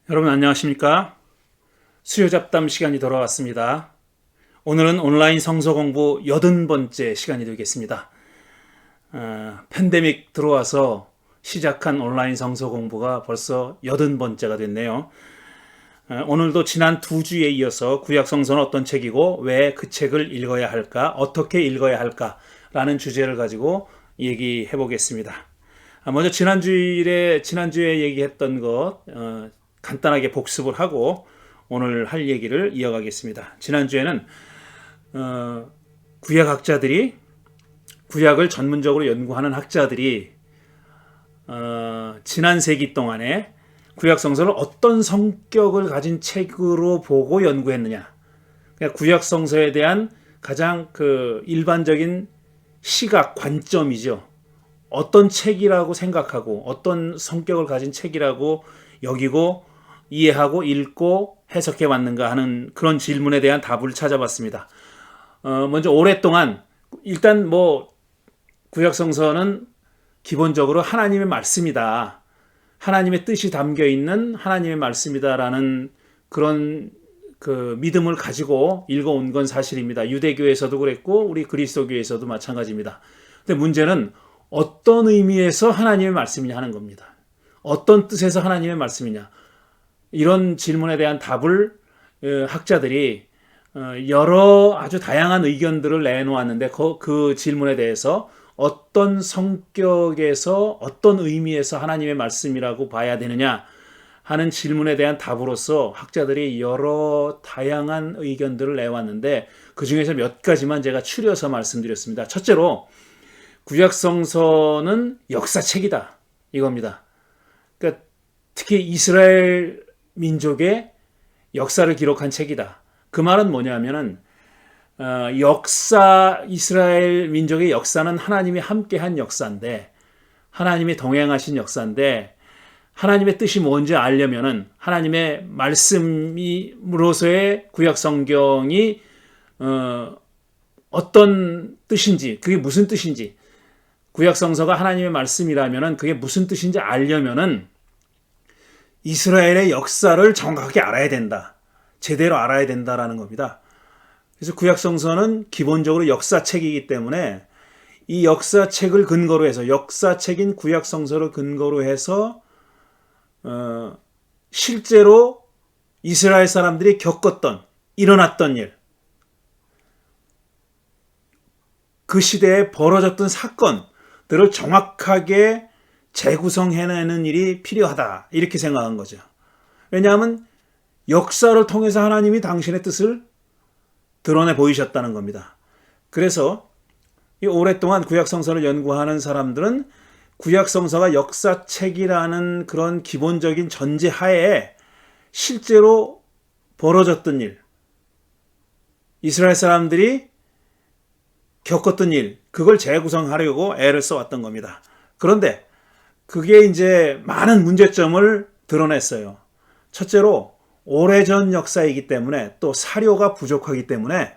여러분 안녕하십니까? 수요잡담 시간이 돌아왔습니다. 오늘은 온라인 성서 공부 80번째 시간이 되겠습니다. 팬데믹 들어와서 시작한 온라인 성서 공부가 벌써 80번째가 됐네요. 오늘도 지난 2주에 이어서 구약 성서는 어떤 책이고 왜 그 책을 읽어야 할까, 어떻게 읽어야 할까라는 주제를 가지고 얘기해 보겠습니다. 먼저 지난주에 얘기했던 것 간단하게 복습을 하고 오늘 할 얘기를 이어가겠습니다. 지난주에는 구약을 전문적으로 연구하는 학자들이 지난 세기 동안에 구약 성서를 어떤 성격을 가진 책으로 보고 연구했느냐. 그러니까 구약 성서에 대한 가장 일반적인 시각 관점이죠. 어떤 책이라고 생각하고 어떤 성격을 가진 책이라고 여기고 이해하고 읽고 해석해 왔는가 하는 그런 질문에 대한 답을 찾아봤습니다. 먼저 오랫동안 일단 구약성서는 기본적으로 하나님의 말씀이다. 하나님의 뜻이 담겨 있는 하나님의 말씀이다라는 그런 믿음을 가지고 읽어온 건 사실입니다. 유대교에서도 그랬고 우리 그리스도교에서도 마찬가지입니다. 근데 문제는 어떤 의미에서 하나님의 말씀이냐 하는 겁니다. 어떤 뜻에서 하나님의 말씀이냐. 이런 질문에 대한 답을 학자들이 여러 아주 다양한 의견들을 내놓았는데 그 질문에 대해서 어떤 성격에서 어떤 의미에서 하나님의 말씀이라고 봐야 되느냐 하는 질문에 대한 답으로서 학자들이 여러 다양한 의견들을 내왔는데 그중에서 몇 가지만 제가 추려서 말씀드렸습니다. 첫째로 구약성서는 역사책이다 이겁니다. 그러니까 특히 이스라엘 민족의 역사를 기록한 책이다. 그 말은 뭐냐면은 이스라엘 민족의 역사는 하나님이 함께한 역사인데 하나님이 동행하신 역사인데 하나님의 뜻이 뭔지 알려면은 하나님의 말씀으로서의 구약 성경이 어떤 뜻인지 그게 무슨 뜻인지 구약 성서가 하나님의 말씀이라면은 그게 무슨 뜻인지 알려면은 이스라엘의 역사를 정확하게 알아야 된다. 제대로 알아야 된다라는 겁니다. 그래서 구약성서는 기본적으로 역사책이기 때문에 이 역사책을 근거로 해서 역사책인 구약성서를 근거로 해서 실제로 이스라엘 사람들이 겪었던 일어났던 일 그 시대에 벌어졌던 사건들을 정확하게 재구성해내는 일이 필요하다 이렇게 생각한 거죠. 왜냐하면 역사를 통해서 하나님이 당신의 뜻을 드러내 보이셨다는 겁니다. 그래서 오랫동안 구약성서를 연구하는 사람들은 구약성서가 역사책이라는 그런 기본적인 전제하에 실제로 벌어졌던 일, 이스라엘 사람들이 겪었던 일, 그걸 재구성하려고 애를 써왔던 겁니다. 그런데 그게 이제 많은 문제점을 드러냈어요. 첫째로 오래전 역사이기 때문에 또 사료가 부족하기 때문에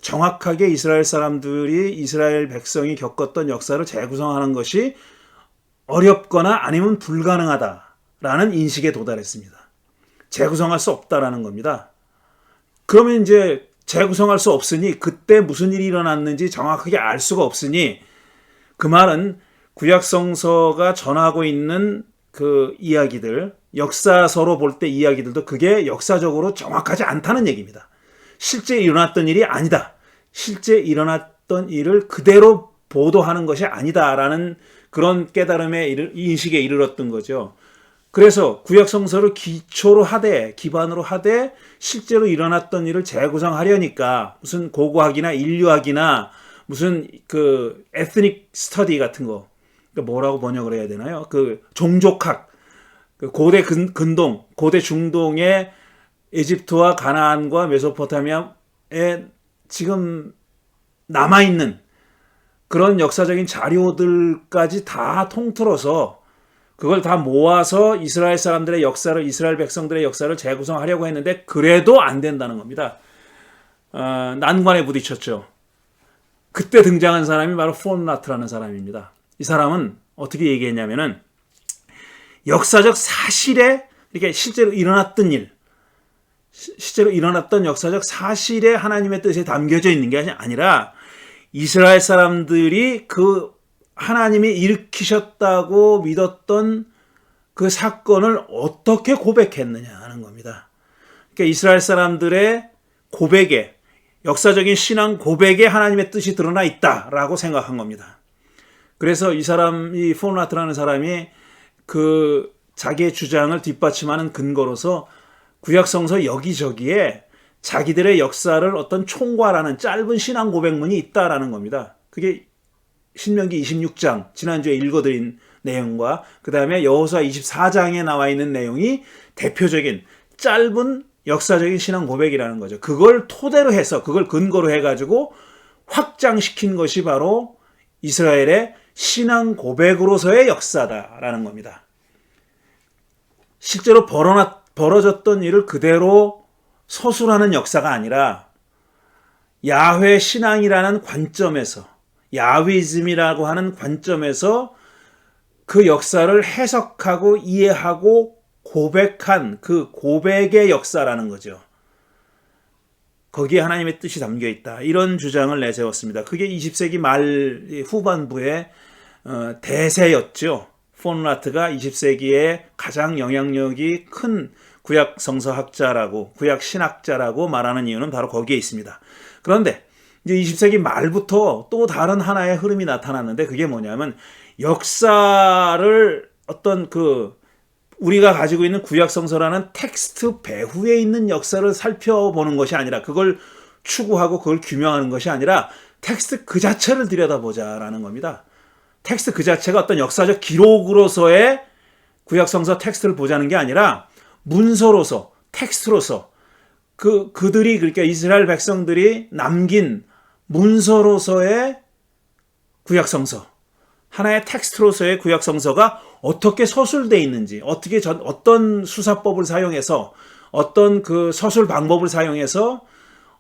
정확하게 이스라엘 사람들이 이스라엘 백성이 겪었던 역사를 재구성하는 것이 어렵거나 아니면 불가능하다라는 인식에 도달했습니다. 재구성할 수 없다라는 겁니다. 그러면 이제 재구성할 수 없으니 그때 무슨 일이 일어났는지 정확하게 알 수가 없으니 그 말은 구약성서가 전하고 있는 그 이야기들, 역사서로 볼 때 이야기들도 그게 역사적으로 정확하지 않다는 얘기입니다. 실제 일어났던 일이 아니다. 실제 일어났던 일을 그대로 보도하는 것이 아니다라는 그런 깨달음의 인식에 이르렀던 거죠. 그래서 구약성서를 기반으로 하되 실제로 일어났던 일을 재구성하려니까 무슨 고고학이나 인류학이나 무슨 에스닉 스터디 같은 거 뭐라고 번역을 해야 되나요? 종족학, 고대 근동, 고대 중동의 에집트와 가나안과 메소포타미아에 지금 남아있는 그런 역사적인 자료들까지 다 통틀어서 그걸 다 모아서 이스라엘 사람들의 역사를, 이스라엘 백성들의 역사를 재구성하려고 했는데 그래도 안 된다는 겁니다. 난관에 부딪혔죠. 그때 등장한 사람이 바로 폰라트라는 사람입니다. 이 사람은 어떻게 얘기했냐면은 역사적 사실에 이렇게 실제로 일어났던 일, 실제로 일어났던 역사적 사실에 하나님의 뜻이 담겨져 있는 게 아니라 이스라엘 사람들이 그 하나님이 일으키셨다고 믿었던 그 사건을 어떻게 고백했느냐 하는 겁니다. 그러니까 이스라엘 사람들의 고백에, 역사적인 신앙 고백에 하나님의 뜻이 드러나 있다라고 생각한 겁니다. 그래서 이 포르나트라는 사람이 그 자기의 주장을 뒷받침하는 근거로서 구약성서 여기저기에 자기들의 역사를 어떤 총괄하는 짧은 신앙 고백문이 있다라는 겁니다. 그게 신명기 26장, 지난주에 읽어드린 내용과 그 다음에 여호수아 24장에 나와 있는 내용이 대표적인 짧은 역사적인 신앙 고백이라는 거죠. 그걸 토대로 해서, 그걸 근거로 해가지고 확장시킨 것이 바로 이스라엘의 신앙 고백으로서의 역사다라는 겁니다. 실제로 벌어졌던 일을 그대로 서술하는 역사가 아니라 야훼 신앙이라는 관점에서, 야훼즘이라고 하는 관점에서 그 역사를 해석하고 이해하고 고백한 그 고백의 역사라는 거죠. 거기에 하나님의 뜻이 담겨 있다. 이런 주장을 내세웠습니다. 그게 20세기 말 후반부의 대세였죠. 포르나트가 20세기에 가장 영향력이 큰 구약 성서학자라고, 구약 신학자라고 말하는 이유는 바로 거기에 있습니다. 그런데 이제 20세기 말부터 또 다른 하나의 흐름이 나타났는데 그게 뭐냐면 역사를 어떤 우리가 가지고 있는 구약 성서라는 텍스트 배후에 있는 역사를 살펴보는 것이 아니라, 그걸 추구하고 그걸 규명하는 것이 아니라 텍스트 그 자체를 들여다보자라는 겁니다. 텍스트 그 자체가 어떤 역사적 기록으로서의 구약 성서 텍스트를 보자는 게 아니라 문서로서, 텍스트로서 그들이, 그러니까 이스라엘 백성들이 남긴 문서로서의 구약 성서, 하나의 텍스트로서의 구약 성서가 어떻게 서술되어 있는지, 어떤 수사법을 사용해서, 어떤 그 서술 방법을 사용해서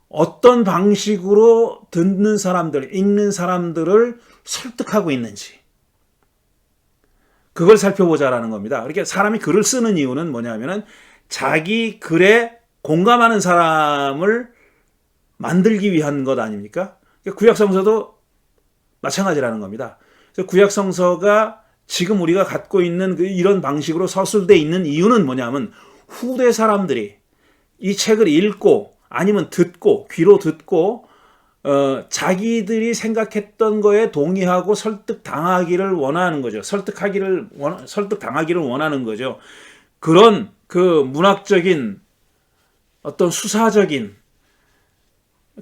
어떤 방식으로 듣는 사람들, 읽는 사람들을 설득하고 있는지, 그걸 살펴보자라는 겁니다. 그러니까 사람이 글을 쓰는 이유는 뭐냐면은 자기 글에 공감하는 사람을 만들기 위한 것 아닙니까? 그러니까 구약성서도 마찬가지라는 겁니다. 그래서 구약성서가 지금 우리가 갖고 있는 이런 방식으로 서술되어 있는 이유는 뭐냐면 후대 사람들이 이 책을 읽고 아니면 듣고, 귀로 듣고 자기들이 생각했던 거에 동의하고 설득당하기를 원하는 거죠. 설득당하기를 원하는 거죠. 그런 그 문학적인 어떤 수사적인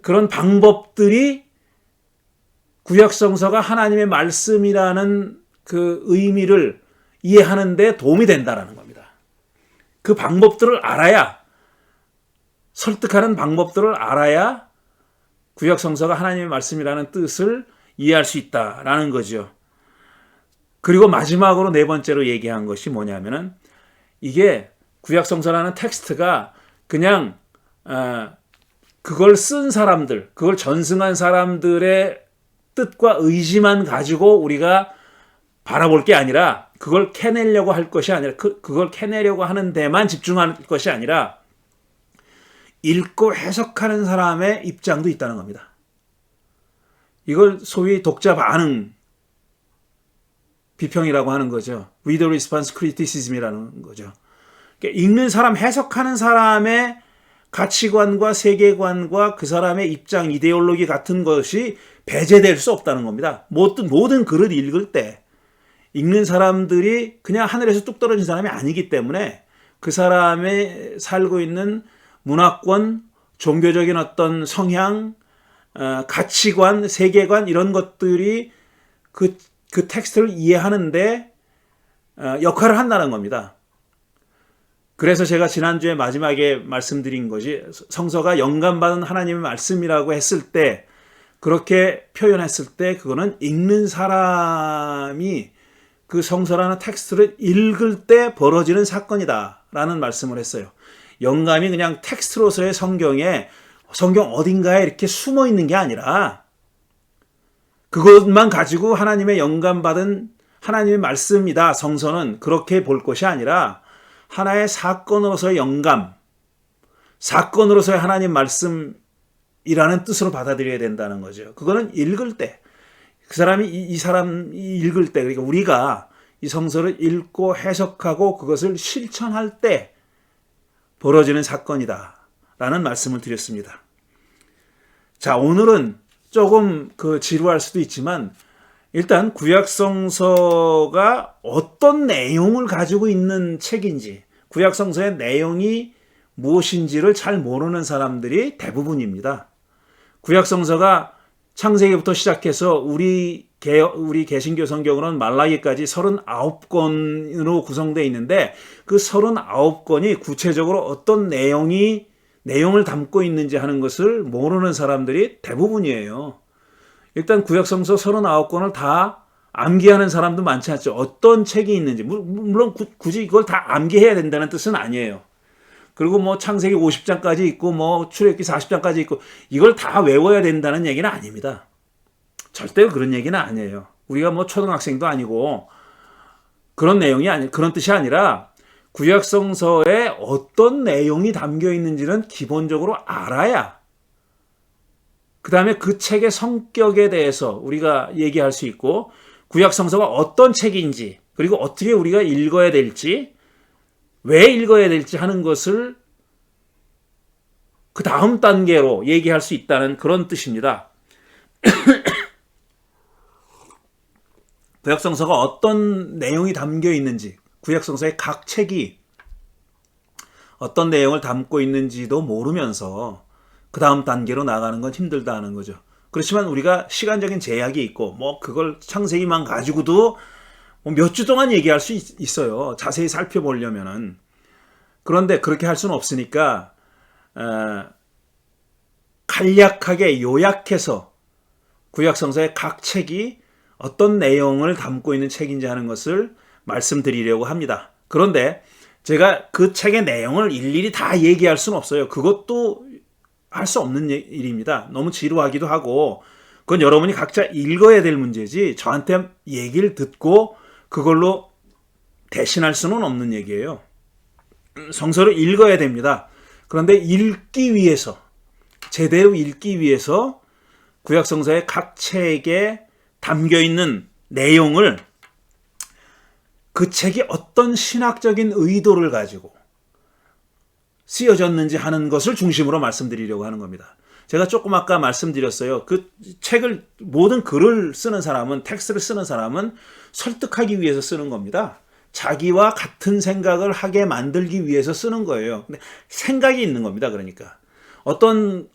그런 방법들이 구약성서가 하나님의 말씀이라는 그 의미를 이해하는 데 도움이 된다는 겁니다. 그 방법들을 알아야, 설득하는 방법들을 알아야 구약성서가 하나님의 말씀이라는 뜻을 이해할 수 있다라는 거죠. 그리고 마지막으로 네 번째로 얘기한 것이 뭐냐면은 이게 구약성서라는 텍스트가 그냥 그걸 쓴 사람들, 그걸 전승한 사람들의 뜻과 의지만 가지고 우리가 바라볼 게 아니라, 그걸 캐내려고 할 것이 아니라, 그걸 캐내려고 하는 데만 집중할 것이 아니라 읽고 해석하는 사람의 입장도 있다는 겁니다. 이걸 소위 독자 반응 비평이라고 하는 거죠. Reader Response Criticism이라는 거죠. 그러니까 읽는 사람, 해석하는 사람의 가치관과 세계관과 그 사람의 입장, 이데올로기 같은 것이 배제될 수 없다는 겁니다. 모든 글을 읽을 때 읽는 사람들이 그냥 하늘에서 뚝 떨어진 사람이 아니기 때문에 그 사람의 살고 있는 문화권, 종교적인 어떤 성향, 가치관, 세계관 이런 것들이 그 텍스트를 이해하는데 역할을 한다는 겁니다. 그래서 제가 지난주에 마지막에 말씀드린 것이 성서가 영감받은 하나님의 말씀이라고 했을 때, 그렇게 표현했을 때 그거는 읽는 사람이 그 성서라는 텍스트를 읽을 때 벌어지는 사건이다라는 말씀을 했어요. 영감이 그냥 텍스트로서의 성경 어딘가에 이렇게 숨어 있는 게 아니라, 그것만 가지고 하나님의 영감받은 하나님의 말씀이다, 성서는 그렇게 볼 것이 아니라 하나의 사건으로서의 영감, 사건으로서의 하나님 말씀이라는 뜻으로 받아들여야 된다는 거죠. 그거는 읽을 때, 그 사람이 이 사람이 읽을 때, 그러니까 우리가 이 성서를 읽고 해석하고 그것을 실천할 때 벌어지는 사건이다 라는 말씀을 드렸습니다. 자, 오늘은 조금 지루할 수도 있지만 일단 구약성서가 어떤 내용을 가지고 있는 책인지, 구약성서의 내용이 무엇인지를 잘 모르는 사람들이 대부분입니다. 구약성서가 창세기부터 시작해서 우리 개신교 성경으로는 말라기까지 39권으로 구성되어 있는데 그 39권이 구체적으로 어떤 내용을 담고 있는지 하는 것을 모르는 사람들이 대부분이에요. 일단 구약성서 39권을 다 암기하는 사람도 많지 않죠. 어떤 책이 있는지, 물론 굳이 이걸 다 암기해야 된다는 뜻은 아니에요. 그리고 뭐 창세기 50장까지 있고 뭐 출애굽기 40장까지 있고 이걸 다 외워야 된다는 얘기는 아닙니다. 절대로 그런 얘기는 아니에요. 우리가 뭐 초등학생도 아니고 그런 뜻이 아니라 구약성서에 어떤 내용이 담겨 있는지는 기본적으로 알아야 그 다음에 그 책의 성격에 대해서 우리가 얘기할 수 있고 구약성서가 어떤 책인지 그리고 어떻게 우리가 읽어야 될지 왜 읽어야 될지 하는 것을 그 다음 단계로 얘기할 수 있다는 그런 뜻입니다. 구약성서가 어떤 내용이 담겨 있는지, 구약성서의 각 책이 어떤 내용을 담고 있는지도 모르면서 그 다음 단계로 나가는 건 힘들다는 거죠. 그렇지만 우리가 시간적인 제약이 있고 뭐 그걸 창세기만 가지고도 몇 주 동안 얘기할 수 있어요. 자세히 살펴보려면은. 그런데 그렇게 할 수는 없으니까 간략하게 요약해서 구약성서의 각 책이 어떤 내용을 담고 있는 책인지 하는 것을 말씀드리려고 합니다. 그런데 제가 그 책의 내용을 일일이 다 얘기할 수는 없어요. 그것도 할 수 없는 일입니다. 너무 지루하기도 하고 그건 여러분이 각자 읽어야 될 문제지 저한테 얘기를 듣고 그걸로 대신할 수는 없는 얘기예요. 성서를 읽어야 됩니다. 그런데 읽기 위해서, 제대로 읽기 위해서 구약성서의 각 책에 담겨 있는 내용을 그 책이 어떤 신학적인 의도를 가지고 쓰여졌는지 하는 것을 중심으로 말씀드리려고 하는 겁니다. 제가 조금 아까 말씀드렸어요. 그 책을, 모든 글을 쓰는 사람은, 텍스트를 쓰는 사람은 설득하기 위해서 쓰는 겁니다. 자기와 같은 생각을 하게 만들기 위해서 쓰는 거예요. 근데 생각이 있는 겁니다. 그러니까 어떤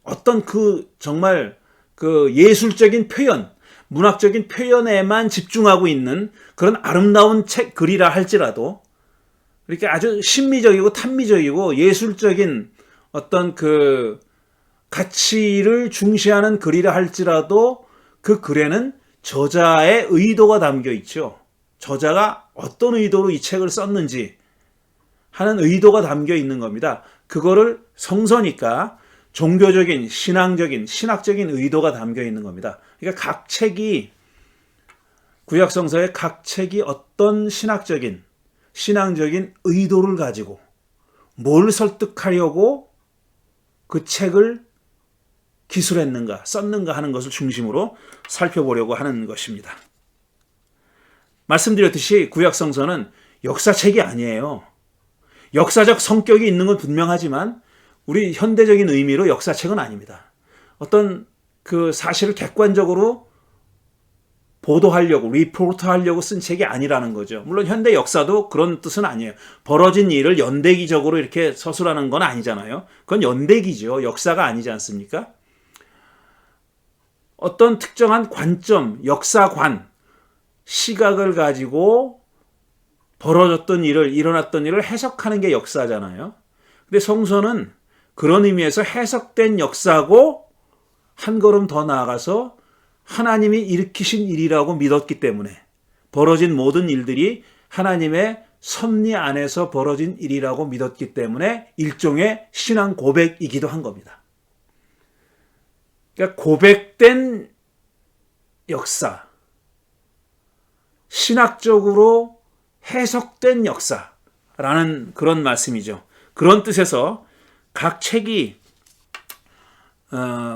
정말 그 예술적인 표현, 문학적인 표현에만 집중하고 있는 그런 아름다운 글이라 할지라도 이렇게 아주 심미적이고 탐미적이고 예술적인 어떤 그 가치를 중시하는 글이라 할지라도 그 글에는 저자의 의도가 담겨 있죠. 저자가 어떤 의도로 이 책을 썼는지 하는 의도가 담겨 있는 겁니다. 그거를 성서니까 종교적인, 신앙적인, 신학적인 의도가 담겨 있는 겁니다. 그러니까 각 책이, 구약성서의 각 책이 어떤 신학적인, 신앙적인 의도를 가지고 뭘 설득하려고 그 책을 기술했는가, 썼는가 하는 것을 중심으로 살펴보려고 하는 것입니다. 말씀드렸듯이 구약성서는 역사책이 아니에요. 역사적 성격이 있는 건 분명하지만 우리 현대적인 의미로 역사책은 아닙니다. 어떤 그 사실을 객관적으로 보도하려고, 리포트하려고 쓴 책이 아니라는 거죠. 물론 현대 역사도 그런 뜻은 아니에요. 벌어진 일을 연대기적으로 이렇게 서술하는 건 아니잖아요. 그건 연대기죠. 역사가 아니지 않습니까? 어떤 특정한 관점, 역사관, 시각을 가지고 벌어졌던 일을, 일어났던 일을 해석하는 게 역사잖아요. 근데 성서는 그런 의미에서 해석된 역사고 한 걸음 더 나아가서 하나님이 일으키신 일이라고 믿었기 때문에 벌어진 모든 일들이 하나님의 섭리 안에서 벌어진 일이라고 믿었기 때문에 일종의 신앙 고백이기도 한 겁니다. 그러니까 고백된 역사, 신학적으로 해석된 역사, 라는 그런 말씀이죠. 그런 뜻에서 각 책이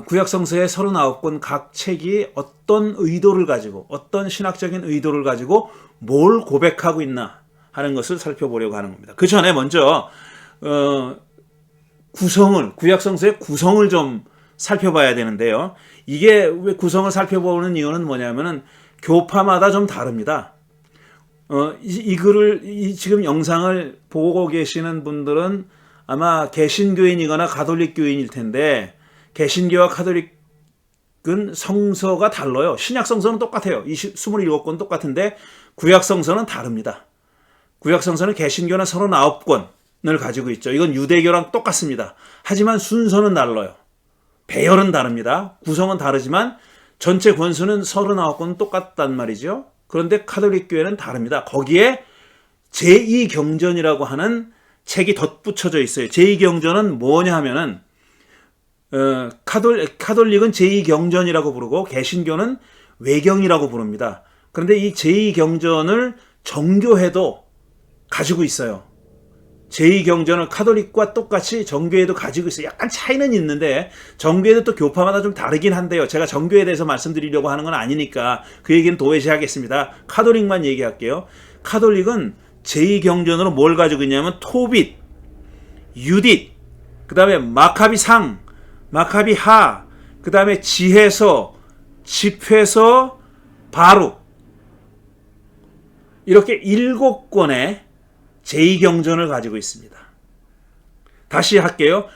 구약성서의 39권 각 책이 어떤 의도를 가지고 어떤 신학적인 의도를 가지고 뭘 고백하고 있나 하는 것을 살펴보려고 하는 겁니다. 그 전에 먼저 구약성서의 구성을 좀 살펴봐야 되는데요. 이게 왜 구성을 살펴보는 이유는 뭐냐면은 교파마다 좀 다릅니다. 지금 영상을 보고 계시는 분들은 아마 개신교인이거나 가톨릭 교인일 텐데, 개신교와 가톨릭은 성서가 달라요. 신약 성서는 똑같아요. 27권 똑같은데 구약 성서는 다릅니다. 구약 성서는 개신교는 39권을 가지고 있죠. 이건 유대교랑 똑같습니다. 하지만 순서는 달라요. 배열은 다릅니다. 구성은 다르지만 전체 권수는 39권은 똑같단 말이죠. 그런데 가톨릭 교회는 다릅니다. 거기에 제2경전이라고 하는 책이 덧붙여져 있어요. 제2경전은 뭐냐 하면은 가톨릭은 제2경전이라고 부르고 개신교는 외경이라고 부릅니다. 그런데 이 제2경전을 정교회도 가지고 있어요. 제2경전을 카톨릭과 똑같이 정교회도 가지고 있어요. 약간 차이는 있는데 정교회도 또 교파마다 좀 다르긴 한데요. 제가 정교회에 대해서 말씀드리려고 하는 건 아니니까 그 얘기는 도외시하겠습니다. 카톨릭만 얘기할게요. 카톨릭은 제2경전으로 뭘 가지고 있냐면 토빗, 유딧, 그 다음에 마카비상, 마카비하, 그 다음에 지혜서, 집회서, 바룩, 이렇게 7권의 제2경전을 가지고 있습니다. 다시 할게요.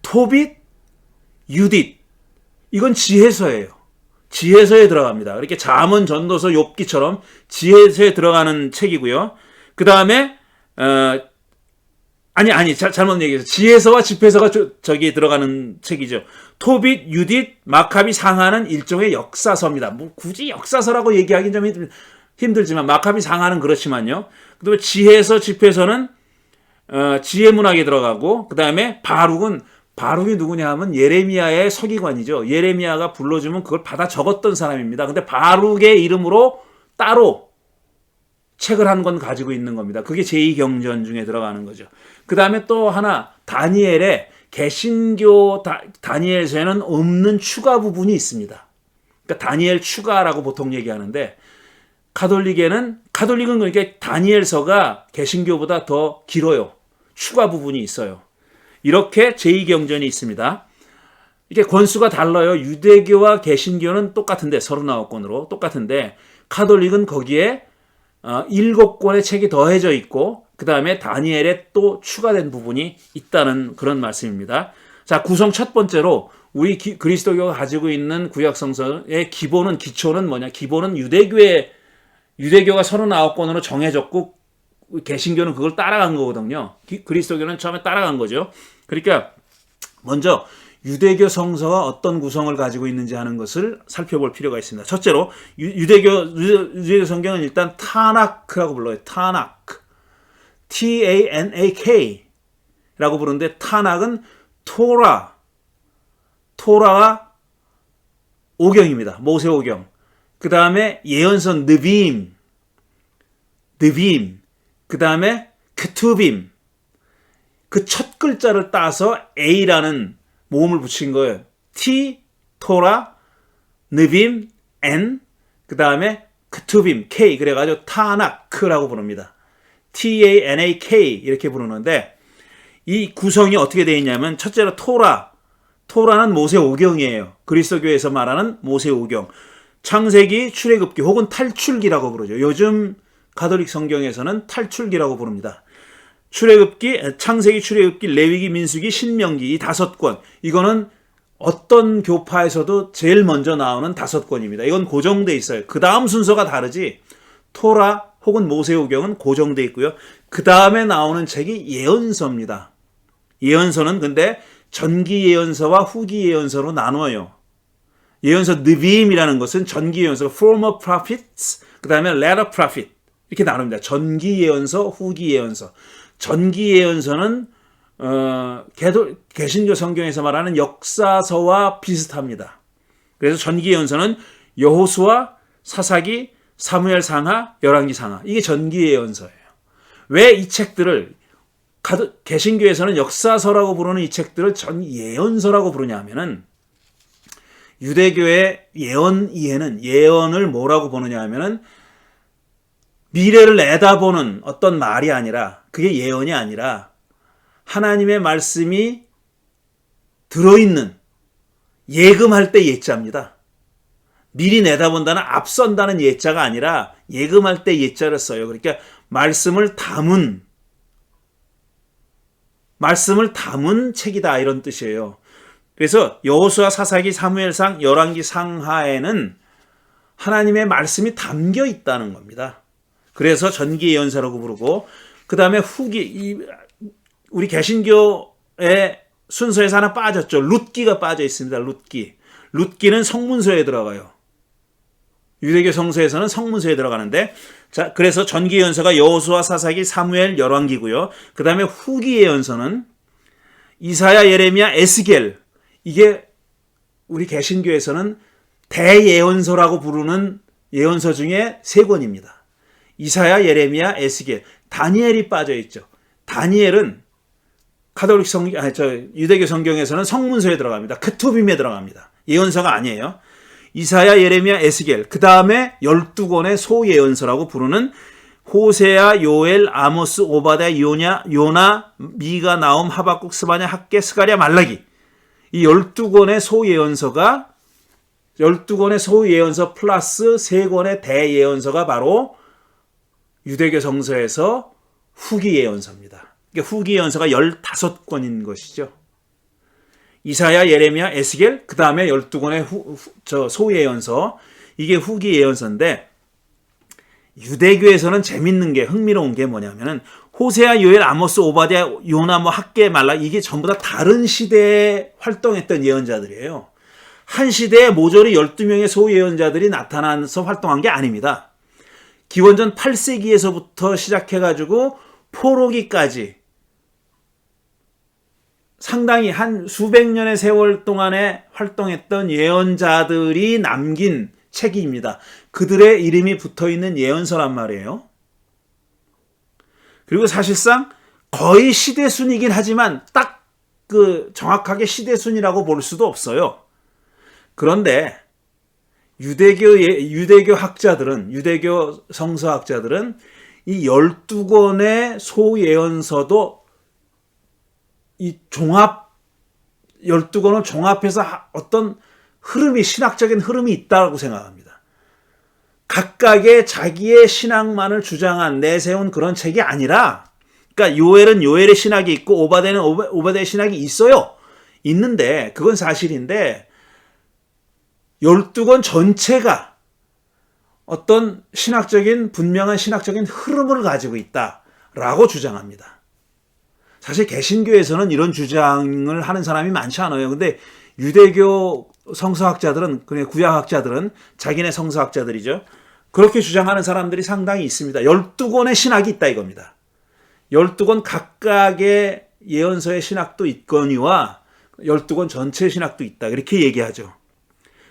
토빗, 유딧, 이건 지혜서예요. 지혜서에 들어갑니다. 이렇게 잠언, 전도서, 욥기처럼 지혜서에 들어가는 책이고요. 그 다음에 잘못 얘기해서 지혜서와 집회서가 저기 들어가는 책이죠. 토빗, 유딧, 마카비 상하는 일종의 역사서입니다. 뭐 굳이 역사서라고 얘기하기는 좀 힘들지만 마카비 상하는 그렇지만요. 그다음에 지혜서, 집회서는 지혜문학에 들어가고, 그 다음에 바룩이 누구냐 하면 예레미야의 서기관이죠. 예레미야가 불러주면 그걸 받아 적었던 사람입니다. 근데 바룩의 이름으로 따로 책을 한 권 가지고 있는 겁니다. 그게 제2경전 중에 들어가는 거죠. 그 다음에 또 하나, 다니엘의 개신교 다니엘서에는 없는 추가 부분이 있습니다. 그러니까 다니엘 추가라고 보통 얘기하는데, 가톨릭은 그러니까 다니엘서가 개신교보다 더 길어요. 추가 부분이 있어요. 이렇게 제2경전이 있습니다. 이게 권수가 달라요. 유대교와 개신교는 똑같은데 39권으로 똑같은데 가톨릭은 거기에 7권의 책이 더해져 있고 그 다음에 다니엘에 또 추가된 부분이 있다는 그런 말씀입니다. 자, 구성 첫 번째로 우리 그리스도교가 가지고 있는 구약성서의 기초는 뭐냐? 기본은 유대교가 39권으로 정해졌고 개신교는 그걸 따라간 거거든요. 그리스도교는 처음에 따라간 거죠. 그러니까 먼저 유대교 성서가 어떤 구성을 가지고 있는지 하는 것을 살펴볼 필요가 있습니다. 첫째로 유대교 성경은 일단 타나크라고 불러요. 타나크. T-A-N-A-K 라고 부르는데 타낙은 토라가 오경입니다. 모세 오경. 그 다음에 예언서 느빔, 그 다음에 크투빔. 그 첫 글자를 따서 A라는 모음을 붙인 거예요. T, 토라, 느빔, N, 그 다음에 크투빔, K. 그래가지고 타나크라고 부릅니다. T-A-N-A-K 이렇게 부르는데 이 구성이 어떻게 되어 있냐면 첫째로 토라는 모세 오경이에요. 그리스도교에서 말하는 모세 오경. 창세기, 출애굽기 혹은 탈출기라고 부르죠. 요즘 가톨릭 성경에서는 탈출기라고 부릅니다. 창세기, 출애굽기, 레위기, 민수기, 신명기 이 5권. 이거는 어떤 교파에서도 제일 먼저 나오는 5권입니다. 이건 고정돼 있어요. 그 다음 순서가 다르지. 토라 혹은 모세오경은 고정돼 있고요. 그 다음에 나오는 책이 예언서입니다. 예언서는 근데 전기 예언서와 후기 예언서로 나눠요. 예언서 느빔이라는 것은 전기 예언서, former prophets, 그 다음에 latter prophet 이렇게 나눕니다. 전기 예언서, 후기 예언서. 전기 예언서는 개신교 성경에서 말하는 역사서와 비슷합니다. 그래서 전기 예언서는 여호수아, 사사기, 사무엘 상하, 열왕기 상하. 이게 전기 예언서예요. 왜 이 책들을 개신교에서는 역사서라고 부르는 이 책들을 전 예언서라고 부르냐 하면은 유대교의 예언 이해는 예언을 뭐라고 보느냐 하면은 미래를 내다보는 어떤 말이 아니라 그게 예언이 아니라 하나님의 말씀이 들어있는 예금할 때 예자입니다. 미리 내다본다는 앞선다는 예자가 아니라 예금할 때 예자를 써요. 그러니까 말씀을 담은 책이다 이런 뜻이에요. 그래서 여호수아, 사사기, 사무엘상, 열왕기 상하에는 하나님의 말씀이 담겨 있다는 겁니다. 그래서 전기 예언서라고 부르고 그 다음에 우리 개신교의 순서에서 하나 빠졌죠. 룻기가 빠져 있습니다. 룻기는 성문서에 들어가요. 유대교 성서에서는 성문서에 들어가는데 자 그래서 전기 예언서가 여호수아, 사사기, 사무엘, 열왕기고요. 그 다음에 후기 예언서는 이사야, 예레미야, 에스겔 이게 우리 개신교에서는 대예언서라고 부르는 예언서 중에 3권입니다. 이사야, 예레미야, 에스겔, 다니엘이 빠져 있죠. 다니엘은 유대교 성경에서는 성문서에 들어갑니다. 크투빔에 들어갑니다. 예언서가 아니에요. 이사야, 예레미야, 에스겔, 그 다음에 12권의 소예언서라고 부르는 호세아, 요엘, 아모스, 오바댜, 요나, 미가, 나움, 하박국, 스바냐, 학개, 스가랴, 말라기 이 12권의 소예언서 플러스 3권의 대예언서가 바로 유대교 성서에서 후기 예언서입니다. 그러니까 후기 예언서가 15권인 것이죠. 이사야, 예레미야, 에스겔, 그 다음에 12권의 소예언서 이게 후기 예언서인데 유대교에서는 재밌는 게 흥미로운 게 뭐냐면은 호세아, 요엘, 아모스, 오바댜, 요나, 학개, 말라 이게 전부 다 다른 시대에 활동했던 예언자들이에요. 한 시대에 모조리 12명의 소예언자들이 나타나서 활동한 게 아닙니다. 기원전 8세기에서부터 시작해가지고 포로기까지 상당히 한 수백 년의 세월 동안에 활동했던 예언자들이 남긴 책입니다. 그들의 이름이 붙어있는 예언서란 말이에요. 그리고 사실상 거의 시대순이긴 하지만 딱 정확하게 시대순이라고 볼 수도 없어요. 그런데 유대교 학자들은, 유대교 성서학자들은 이 12권의 소예언서도 이 12권을 종합해서 어떤 신학적인 흐름이 있다고 생각합니다. 각각의 자기의 신학만을 내세운 그런 책이 아니라, 그러니까 요엘은 요엘의 신학이 있고 오바댜는 오바댜의 신학이 있어요. 있는데, 그건 사실인데, 12권 전체가 어떤 분명한 신학적인 흐름을 가지고 있다라고 주장합니다. 사실 개신교에서는 이런 주장을 하는 사람이 많지 않아요. 근데 유대교 성서학자들은, 그냥 구약학자들은 자기네 성서학자들이죠. 그렇게 주장하는 사람들이 상당히 있습니다. 12권의 신학이 있다 이겁니다. 12권 각각의 예언서의 신학도 있거니와 12권 전체의 신학도 있다. 이렇게 얘기하죠.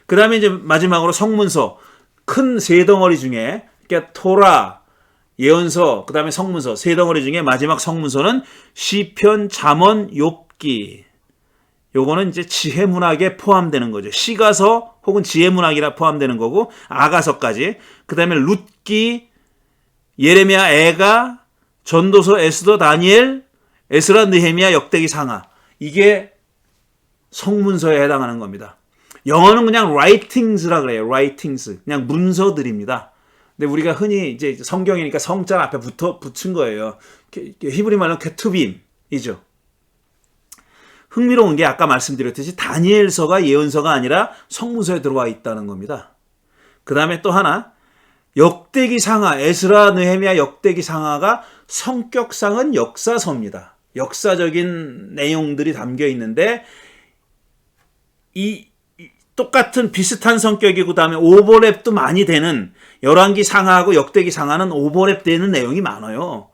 그 다음에 이제 마지막으로 성문서, 큰 3덩어리 중에, 그러니까 토라, 예언서, 그 다음에 성문서, 3덩어리 중에 마지막 성문서는 시편, 잠언, 욥기. 요거는 이제 지혜문학에 포함되는 거죠. 시가서 혹은 지혜문학이라 포함되는 거고, 아가서까지. 그 다음에 룻기, 예레미야, 애가, 전도서, 에스더, 다니엘, 에스라, 느헤미야, 역대기, 상하. 이게 성문서에 해당하는 겁니다. 영어는 그냥 writings라 그래요. writings. 그냥 문서들입니다. 근데 우리가 흔히 이제 성경이니까 성자 앞에 붙인 거예요. 히브리 말로 케투빔이죠. 흥미로운 게 아까 말씀드렸듯이 다니엘서가 예언서가 아니라 성문서에 들어와 있다는 겁니다. 그 다음에 또 하나, 역대기 상하, 에스라, 느헤미야, 역대기 상하가 성격상은 역사서입니다. 역사적인 내용들이 담겨 있는데 이 똑같은 비슷한 성격이고 그다음에 오버랩도 많이 되는 열왕기 상하하고 역대기 상하는 오버랩 되는 내용이 많아요.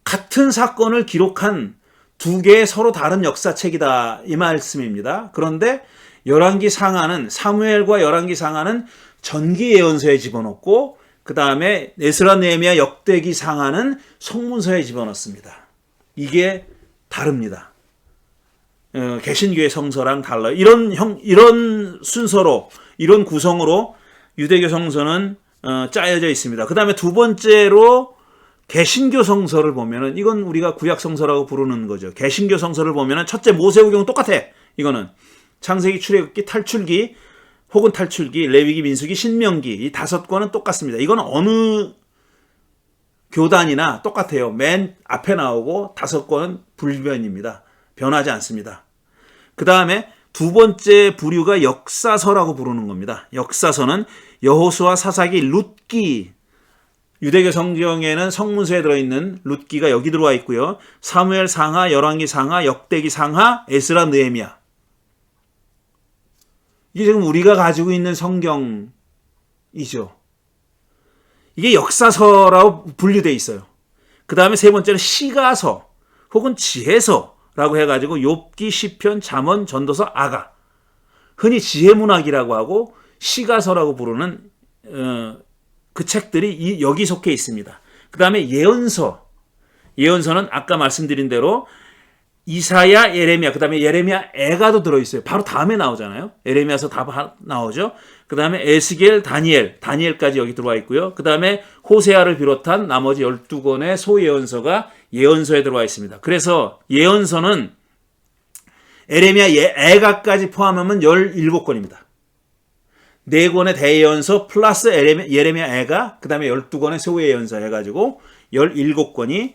같은 사건을 기록한 2개의 서로 다른 역사책이다 이 말씀입니다. 그런데 열왕기 상하는, 사무엘과 열왕기 상하는 전기 예언서에 집어넣고 그 다음에 에스라 느헤미야 역대기 상하는 성문서에 집어넣습니다. 이게 다릅니다. 개신교의 성서랑 달라요. 이런 순서로, 이런 구성으로 유대교 성서는 짜여져 있습니다. 그 다음에 두 번째로 개신교 성서를 보면은, 이건 우리가 구약 성서라고 부르는 거죠. 개신교 성서를 보면은 첫째 모세오경은 똑같아. 이거는 창세기, 출애굽기, 탈출기 혹은 탈출기, 레위기, 민수기, 신명기, 이 5권은 똑같습니다. 이건 어느 교단이나 똑같아요. 맨 앞에 나오고 5권은 불변입니다. 변하지 않습니다. 그 다음에 두 번째 부류가 역사서라고 부르는 겁니다. 역사서는 여호수아, 사사기, 룻기, 유대교 성경에는 성문서에 들어있는 룻기가 여기 들어와 있고요. 사무엘 상하, 열왕기 상하, 역대기 상하, 에스라 느헤미야. 이게 지금 우리가 가지고 있는 성경이죠. 이게 역사서라고 분류되어 있어요. 그 다음에 세 번째는 시가서 혹은 지혜서라고 해가지고 욥기, 시편, 잠언, 전도서, 아가. 흔히 지혜문학이라고 하고 시가서라고 부르는 그 책들이 여기 속해 있습니다. 그 다음에 예언서. 예언서는 아까 말씀드린 대로 이사야, 예레미야, 그 다음에 예레미야 애가도 들어있어요. 바로 다음에 나오잖아요. 예레미야서 다 나오죠. 그 다음에 에스겔, 다니엘까지 여기 들어와 있고요. 그 다음에 호세아를 비롯한 나머지 12권의 소예언서가 예언서에 들어와 있습니다. 그래서 예언서는 예레미야, 애가까지 포함하면 17권입니다. 4권의 대예언서 플러스 예레미야 애가, 그 다음에 12권의 소예언서 해가지고 17권이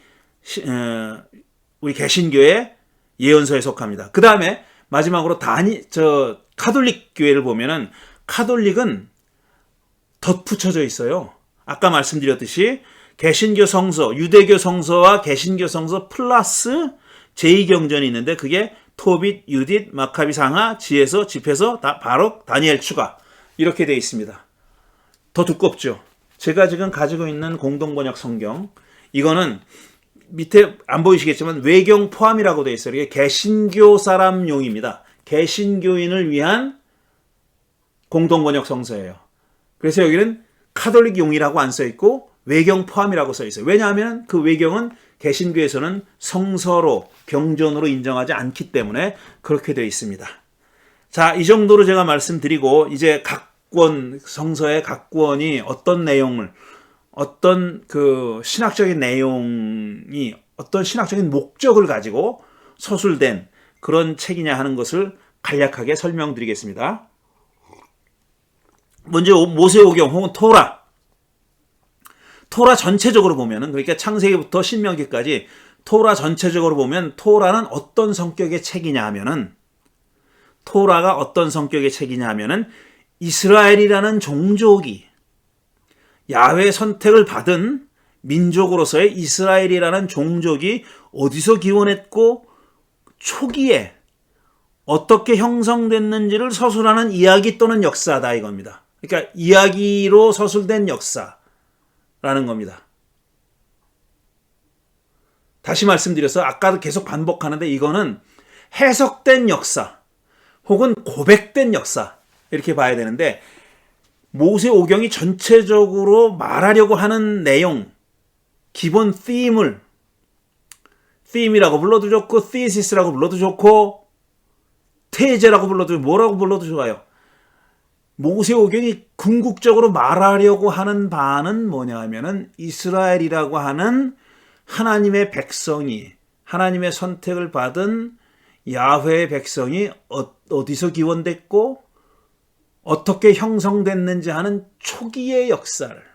우리 개신교의 예언서에 속합니다. 그 다음에 마지막으로 카톨릭 교회를 보면은 카톨릭은 덧붙여져 있어요. 아까 말씀드렸듯이 개신교 성서, 유대교 성서와 개신교 성서 플러스 제2경전이 있는데 그게 토빗, 유딧, 마카비 상하, 지혜서, 집회서, 바록, 다니엘 추가 이렇게 되어 있습니다. 더 두껍죠. 제가 지금 가지고 있는 공동번역 성경, 이거는 밑에 안 보이시겠지만 외경 포함이라고 되어 있어요. 이게 개신교 사람용입니다. 개신교인을 위한 공동번역 성서예요. 그래서 여기는 카톨릭용이라고 안 써 있고 외경 포함이라고 써 있어요. 왜냐하면 그 외경은 개신교에서는 성서로, 경전으로 인정하지 않기 때문에 그렇게 되어 있습니다. 자, 이 정도로 제가 말씀드리고 이제 각 권, 성서의 각 권이 어떤 내용을, 어떤 그 신학적인 내용이 어떤 신학적인 목적을 가지고 서술된 그런 책이냐 하는 것을 간략하게 설명드리겠습니다. 먼저 모세오경 혹은 토라. 토라 전체적으로 보면은, 그러니까 창세기부터 신명기까지 토라 전체적으로 보면 토라는 어떤 성격의 책이냐 하면은, 토라가 어떤 성격의 책이냐 하면은 이스라엘이라는 종족이 야훼 선택을 받은 민족으로서의 이스라엘이라는 종족이 어디서 기원했고 초기에 어떻게 형성됐는지를 서술하는 이야기 또는 역사다 이겁니다. 그러니까 이야기로 서술된 역사라는 겁니다. 다시 말씀드려서 아까도 계속 반복하는데 이거는 해석된 역사 혹은 고백된 역사 이렇게 봐야 되는데 모세오경이 전체적으로 말하려고 하는 내용, 기본 theme이라고 불러도 좋고 theesis라고 불러도 좋고 테제라고 불러도 뭐라고 불러도 좋아요. 모세오경이 궁극적으로 말하려고 하는 바는 뭐냐 하면은 이스라엘이라고 하는 하나님의 백성이, 하나님의 선택을 받은 야훼의 백성이 어디서 기원됐고 어떻게 형성됐는지 하는 초기의 역사를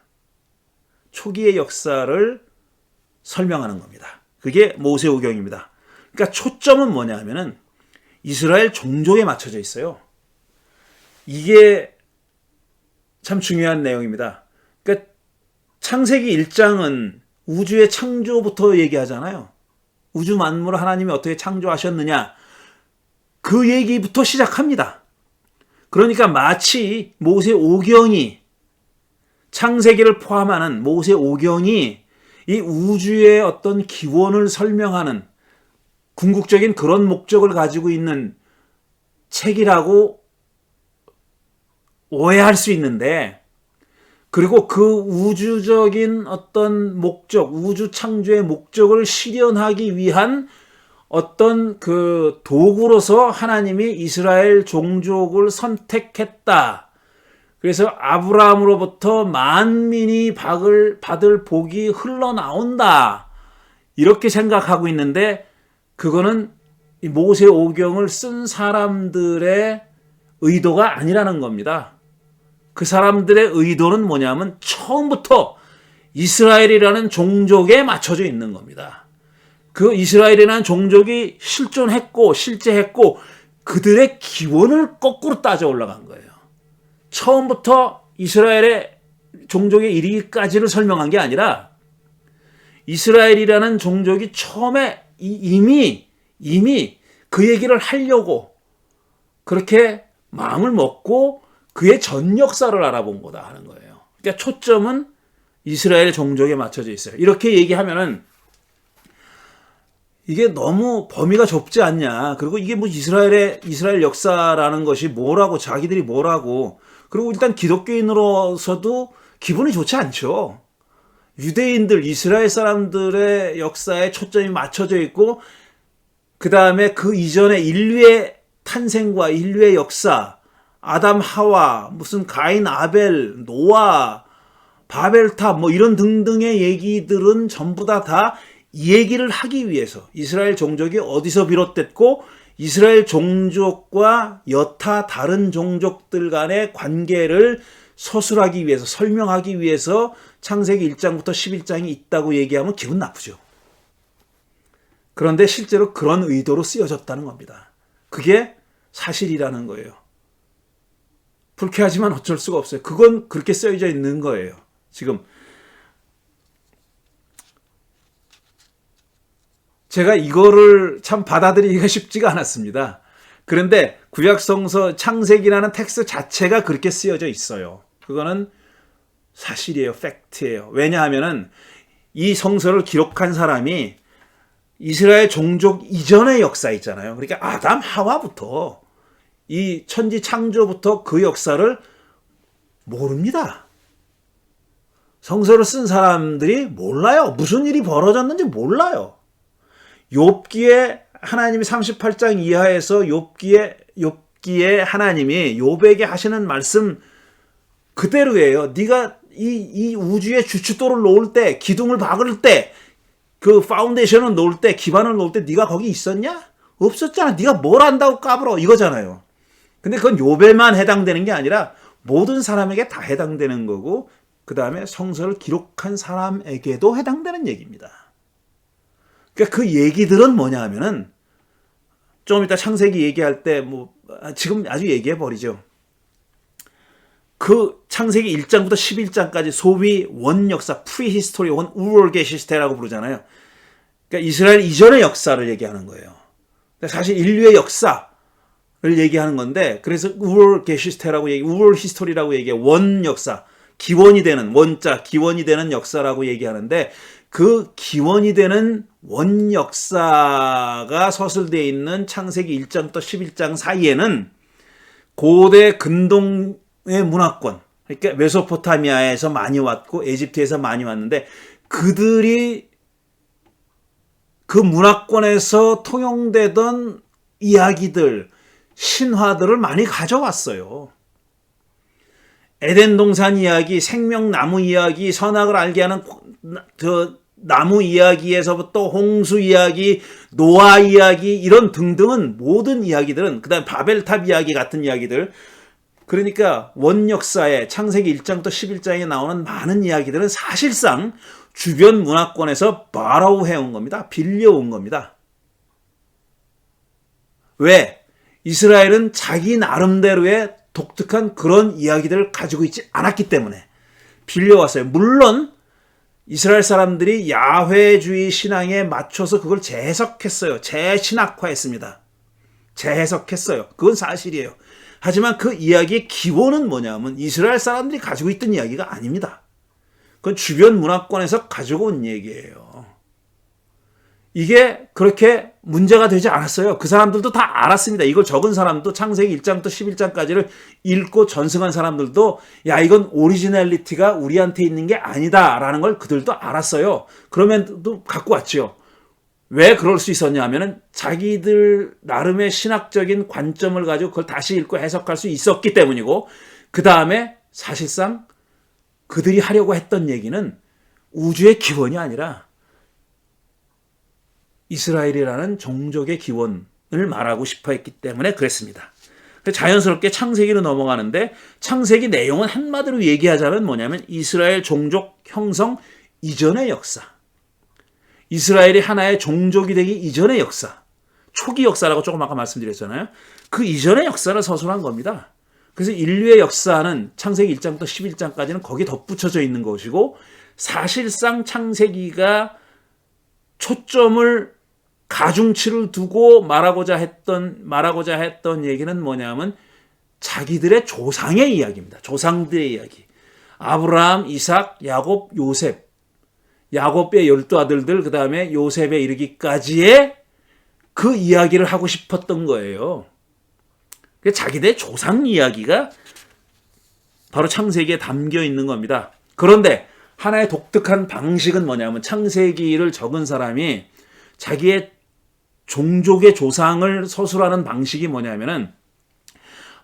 설명하는 겁니다. 그게 모세오경입니다. 그러니까 초점은 뭐냐 하면은 이스라엘 종족에 맞춰져 있어요. 이게 참 중요한 내용입니다. 그러니까 창세기 1장은 우주의 창조부터 얘기하잖아요. 우주 만물을 하나님이 어떻게 창조하셨느냐 그 얘기부터 시작합니다. 그러니까 마치 모세오경이 창세기를 포함하는 모세오경이 이 우주의 어떤 기원을 설명하는 궁극적인 그런 목적을 가지고 있는 책이라고 오해할 수 있는데 그리고 그 우주적인 어떤 목적, 우주 창조의 목적을 실현하기 위한 어떤 그 도구로서 하나님이 이스라엘 종족을 선택했다. 그래서 아브라함으로부터 만민이 받을 복이 흘러나온다. 이렇게 생각하고 있는데 그거는 이 모세 오경을 쓴 사람들의 의도가 아니라는 겁니다. 그 사람들의 의도는 뭐냐면 처음부터 이스라엘이라는 종족에 맞춰져 있는 겁니다. 그 이스라엘이라는 종족이 실존했고 실제했고 그들의 기원을 거꾸로 따져 올라간 거예요. 처음부터 이스라엘의 종족에 이르기까지를 설명한 게 아니라 이스라엘이라는 종족이 처음에 이미 그 얘기를 하려고 그렇게 마음을 먹고 그의 전 역사를 알아본 거다 하는 거예요. 그러니까 초점은 이스라엘 종족에 맞춰져 있어요. 이렇게 얘기하면은 이게 너무 범위가 좁지 않냐. 그리고 이게 뭐 이스라엘 역사라는 것이 뭐라고 자기들이 뭐라고. 그리고 일단 기독교인으로서도 기분이 좋지 않죠. 유대인들, 이스라엘 사람들의 역사에 초점이 맞춰져 있고 그 다음에 그 이전에 인류의 탄생과 인류의 역사, 아담, 하와, 무슨 가인, 아벨, 노아, 바벨탑 뭐 이런 등등의 얘기들은 전부 다 이 얘기를 하기 위해서 이스라엘 종족이 어디서 비롯됐고 이스라엘 종족과 여타 다른 종족들 간의 관계를 서술하기 위해서 설명하기 위해서 창세기 1장부터 11장이 있다고 얘기하면 기분 나쁘죠. 그런데 실제로 그런 의도로 쓰여졌다는 겁니다. 그게 사실이라는 거예요. 불쾌하지만 어쩔 수가 없어요. 그건 그렇게 쓰여져 있는 거예요. 지금 제가 이거를 참 받아들이기가 쉽지가 않았습니다. 그런데 구약성서 창세기라는 텍스트 자체가 그렇게 쓰여져 있어요. 그거는 사실이에요. 팩트예요. 왜냐하면은 이 성서를 기록한 사람이 이스라엘 종족 이전의 역사 있잖아요. 그러니까 아담, 하와부터 이 천지 창조부터 그 역사를 모릅니다. 성서를 쓴 사람들이 몰라요. 무슨 일이 벌어졌는지 몰라요. 욥기에 하나님이 38장 이하에서 욥기에 하나님이 욥에게 하시는 말씀 그대로예요. 네가 이 우주의 주춧돌을 놓을 때, 기둥을 박을 때, 그 파운데이션을 놓을 때, 기반을 놓을 때 네가 거기 있었냐? 없었잖아. 네가 뭘 안다고 까불어 이거잖아요. 근데 그건 욥에만 해당되는 게 아니라 모든 사람에게 다 해당되는 거고 그 다음에 성서를 기록한 사람에게도 해당되는 얘기입니다. 그러니까 그 얘기들은 뭐냐 하면은 좀 이따 창세기 얘기할 때 뭐 지금 아주 얘기해 버리죠. 그 창세기 1장부터 11장까지 소위 원역사 프리히스토리 혹은 우월게시스테라고 부르잖아요. 그러니까 이스라엘 이전의 역사를 얘기하는 거예요. 사실 인류의 역사를 얘기하는 건데 그래서 우월게시스테라고 우월히스토리라고 얘기해요. 원역사, 기원이 되는 원자, 기원이 되는 역사라고 얘기하는데 그 기원이 되는 원역사가 서술되어 있는 창세기 1장부터 11장 사이에는 고대 근동의 문화권, 그러니까 메소포타미아에서 많이 왔고 에집트에서 많이 왔는데 그들이 그 문화권에서 통용되던 이야기들, 신화들을 많이 가져왔어요. 에덴 동산 이야기, 생명나무 이야기, 선악을 알게 하는 나무 이야기에서부터 홍수 이야기, 노아 이야기 이런 등등은 모든 이야기들은 그다음 바벨탑 이야기 같은 이야기들 그러니까 원역사에 창세기 1장부터 11장에 나오는 많은 이야기들은 사실상 주변 문화권에서 borrow 해온 겁니다. 빌려온 겁니다. 왜? 이스라엘은 자기 나름대로의 독특한 그런 이야기들을 가지고 있지 않았기 때문에 빌려왔어요. 물론 이스라엘 사람들이 야훼주의 신앙에 맞춰서 그걸 재해석했어요. 재신학화했습니다. 재해석했어요. 그건 사실이에요. 하지만 그 이야기의 기본은 뭐냐면 이스라엘 사람들이 가지고 있던 이야기가 아닙니다. 그건 주변 문화권에서 가지고 온 얘기예요. 이게 그렇게 문제가 되지 않았어요. 그 사람들도 다 알았습니다. 이걸 적은 사람도 창세기 1장부터 11장까지를 읽고 전승한 사람들도 야, 이건 오리지널리티가 우리한테 있는 게 아니다라는 걸 그들도 알았어요. 그러면도 갖고 왔죠. 왜 그럴 수 있었냐 하면은 자기들 나름의 신학적인 관점을 가지고 그걸 다시 읽고 해석할 수 있었기 때문이고, 그 다음에 사실상 그들이 하려고 했던 얘기는 우주의 기원이 아니라 이스라엘이라는 종족의 기원을 말하고 싶어 했기 때문에 그랬습니다. 자연스럽게 창세기로 넘어가는데, 창세기 내용은 한마디로 얘기하자면 뭐냐면 이스라엘 종족 형성 이전의 역사, 이스라엘이 하나의 종족이 되기 이전의 역사, 초기 역사라고 조금 아까 말씀드렸잖아요. 그 이전의 역사를 서술한 겁니다. 그래서 인류의 역사는 창세기 1장부터 11장까지는 거기에 덧붙여져 있는 것이고, 사실상 창세기가 초점을 가중치를 두고 말하고자 했던 얘기는 뭐냐면 자기들의 조상의 이야기입니다. 조상들의 이야기. 아브라함, 이삭, 야곱, 요셉. 야곱의 12아들들, 그 다음에 요셉에 이르기까지의 그 이야기를 하고 싶었던 거예요. 자기들의 조상 이야기가 바로 창세기에 담겨 있는 겁니다. 그런데 하나의 독특한 방식은 뭐냐면 창세기를 적은 사람이 자기의 종족의 조상을 서술하는 방식이 뭐냐면은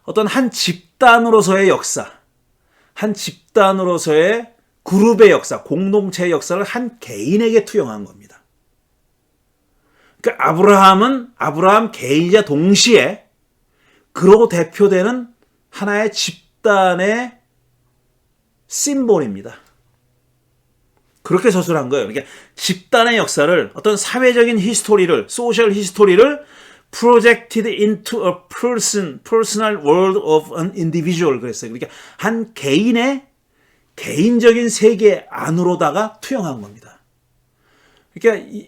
어떤 한 집단으로서의 역사, 한 집단으로서의 그룹의 역사, 공동체의 역사를 한 개인에게 투영한 겁니다. 그러니까 아브라함 개인이자 동시에 그러고 대표되는 하나의 집단의 심볼입니다. 그렇게 서술한 거예요. 그러니까 집단의 역사를, 어떤 사회적인 히스토리를, 소셜 히스토리를 projected into a personal world of an individual 그랬어요. 그러니까 한 개인의 개인적인 세계 안으로다가 투영한 겁니다. 그러니까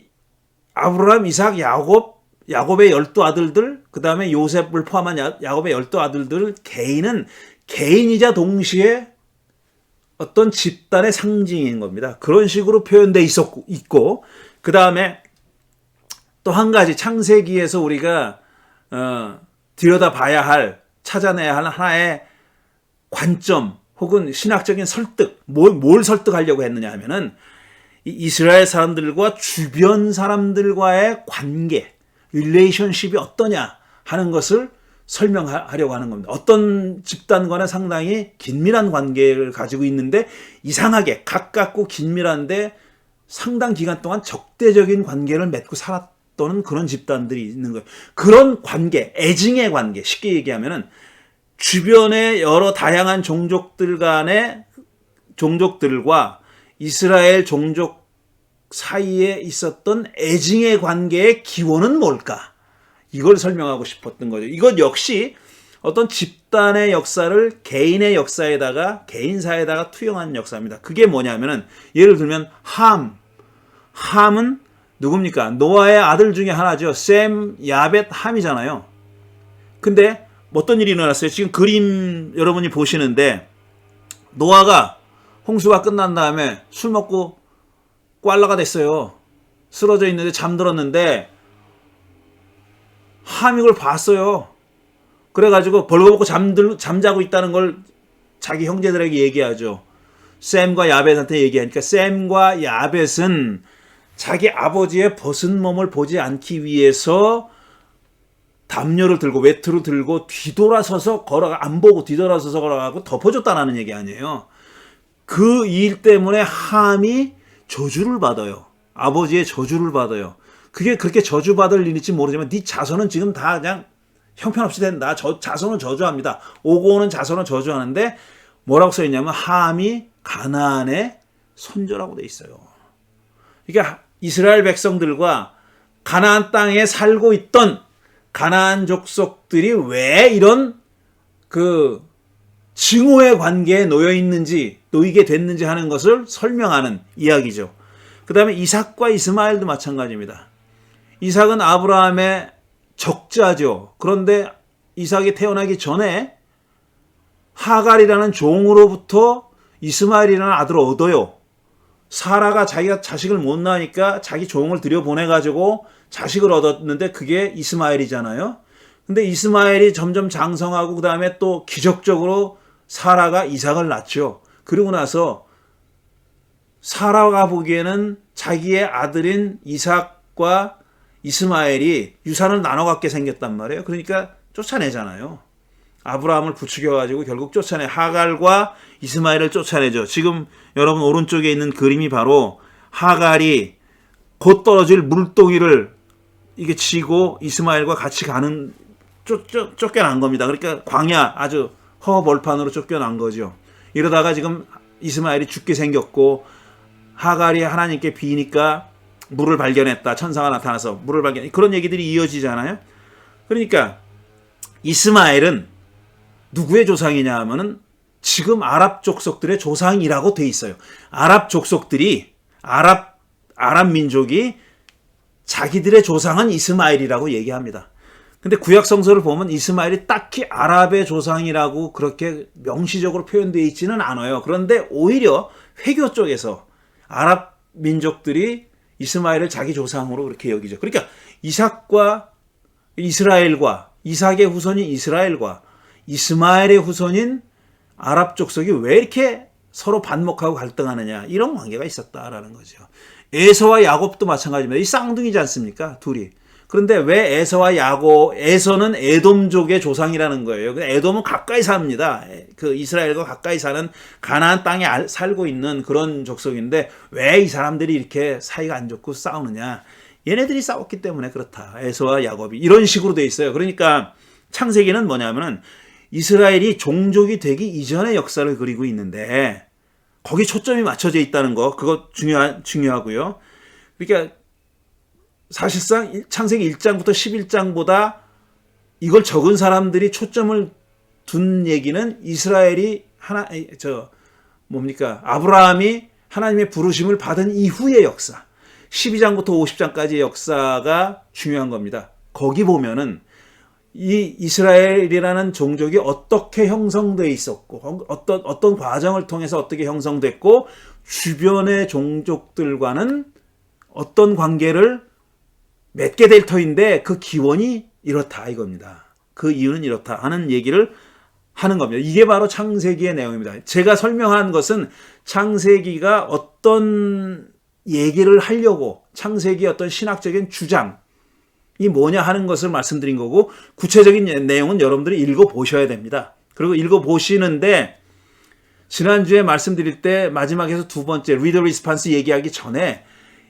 아브라함, 이삭, 야곱의 12아들들, 그 다음에 요셉을 포함한 야곱의 12아들들 개인은 개인이자 동시에 어떤 집단의 상징인 겁니다. 그런 식으로 표현되어 있고, 그 다음에 또 한 가지 창세기에서 우리가 들여다봐야 할, 찾아내야 할 하나의 관점 혹은 신학적인 설득, 뭘 설득하려고 했느냐 하면은 이스라엘 사람들과 주변 사람들과의 관계, 릴레이션십이 어떠냐 하는 것을 설명하려고 하는 겁니다. 어떤 집단과는 상당히 긴밀한 관계를 가지고 있는데 이상하게 가깝고 긴밀한데 상당 기간 동안 적대적인 관계를 맺고 살았던 그런 집단들이 있는 거예요. 그런 관계, 애증의 관계, 쉽게 얘기하면은 주변의 여러 다양한 종족들 간의 종족들과 이스라엘 종족 사이에 있었던 애증의 관계의 기원은 뭘까? 이걸 설명하고 싶었던 거죠. 이것 역시 어떤 집단의 역사를 개인의 역사에다가, 개인사에다가 투영하는 역사입니다. 그게 뭐냐면은, 예를 들면 함은 누굽니까? 노아의 아들 중에 하나죠. 셈, 야벳, 함이잖아요. 근데 어떤 일이 일어났어요? 지금 그림 여러분이 보시는데, 노아가 홍수가 끝난 다음에 술 먹고 꽐라가 됐어요. 쓰러져 있는데 잠들었는데 함이 그걸 봤어요. 그래가지고 벌거벗고 잠자고 있다는 걸 자기 형제들에게 얘기하죠. 셈과 야벳한테 얘기하니까 셈과 야벳은 자기 아버지의 벗은 몸을 보지 않기 위해서 담요를 들고 외투를 들고 뒤돌아서서 안 보고 뒤돌아서서 걸어가고 덮어줬다는 얘기 아니에요. 그 일 때문에 함이 저주를 받아요. 아버지의 저주를 받아요. 그게 그렇게 저주받을 일일지 모르지만 네 자손은 지금 다 그냥 형편없이 된다. 자손은 저주합니다. 오고 오는 자손은 저주하는데 뭐라고 써있냐면 함이 가나안의 손자라고 돼 있어요. 그러니까 이스라엘 백성들과 가나안 땅에 살고 있던 가나안 족속들이 왜 이런 그 증오의 관계에 놓이게 됐는지 하는 것을 설명하는 이야기죠. 그 다음에 이삭과 이스마엘도 마찬가지입니다. 이삭은 아브라함의 적자죠. 그런데 이삭이 태어나기 전에 하갈이라는 종으로부터 이스마엘이라는 아들을 얻어요. 사라가 자기가 자식을 못 낳으니까 자기 종을 들여보내가지고 자식을 얻었는데 그게 이스마엘이잖아요. 근데 이스마엘이 점점 장성하고 그 다음에 또 기적적으로 사라가 이삭을 낳죠. 그리고 나서 사라가 보기에는 자기의 아들인 이삭과 이스마엘이 유산을 나눠 갖게 생겼단 말이에요. 그러니까 쫓아내잖아요. 아브라함을 부추겨가지고 결국 쫓아내, 하갈과 이스마엘을 쫓아내죠. 지금 여러분 오른쪽에 있는 그림이 바로 하갈이 곧 떨어질 물동이를 이게 치고 이스마엘과 같이 가는, 쫓겨난 겁니다. 그러니까 광야, 아주 허벌판으로 쫓겨난 거죠. 이러다가 지금 이스마엘이 죽게 생겼고, 하갈이 하나님께 비니까 물을 발견했다. 천사가 나타나서 물을 발견, 그런 얘기들이 이어지잖아요. 그러니까 이스마엘은 누구의 조상이냐 하면은 지금 아랍 족속들의 조상이라고 돼 있어요. 아랍 족속들이, 아랍 민족이 자기들의 조상은 이스마엘이라고 얘기합니다. 근데 구약 성서를 보면 이스마엘이 딱히 아랍의 조상이라고 그렇게 명시적으로 표현되어 있지는 않아요. 그런데 오히려 회교 쪽에서 아랍 민족들이 이스마엘을 자기 조상으로 그렇게 여기죠. 그러니까 이삭과 이스라엘과, 이삭의 후손인 이스라엘과 이스마엘의 후손인 아랍 족속이 왜 이렇게 서로 반목하고 갈등하느냐, 이런 관계가 있었다라는 거죠. 에서와 야곱도 마찬가지입니다. 이 쌍둥이지 않습니까? 둘이. 그런데 왜 에서와 야곱, 에서는 에돔족의 조상이라는 거예요. 에돔은 가까이 삽니다. 그 이스라엘과 가까이 사는 가나안 땅에 살고 있는 그런 족속인데 왜 이 사람들이 이렇게 사이가 안 좋고 싸우느냐? 얘네들이 싸웠기 때문에 그렇다. 에서와 야곱이. 이런 식으로 돼 있어요. 그러니까 창세기는 뭐냐면은 이스라엘이 종족이 되기 이전의 역사를 그리고 있는데 거기 초점이 맞춰져 있다는 거, 그거 중요하고요. 그러니까 사실상 창세기 1장부터 11장보다 이걸 적은 사람들이 초점을 둔 얘기는 이스라엘이 아브라함이 하나님의 부르심을 받은 이후의 역사, 12장부터 50장까지의 역사가 중요한 겁니다. 거기 보면은 이 이스라엘이라는 종족이 어떻게 형성되어 있었고, 어떤 과정을 통해서 어떻게 형성됐고, 주변의 종족들과는 어떤 관계를 맺게 될 터인데 그 기원이 이렇다 이겁니다. 그 이유는 이렇다 하는 얘기를 하는 겁니다. 이게 바로 창세기의 내용입니다. 제가 설명한 것은 창세기가 어떤 얘기를 하려고, 창세기의 어떤 신학적인 주장이 뭐냐 하는 것을 말씀드린 거고, 구체적인 내용은 여러분들이 읽어보셔야 됩니다. 그리고 읽어보시는데 지난주에 말씀드릴 때 마지막에서 두 번째 read response 얘기하기 전에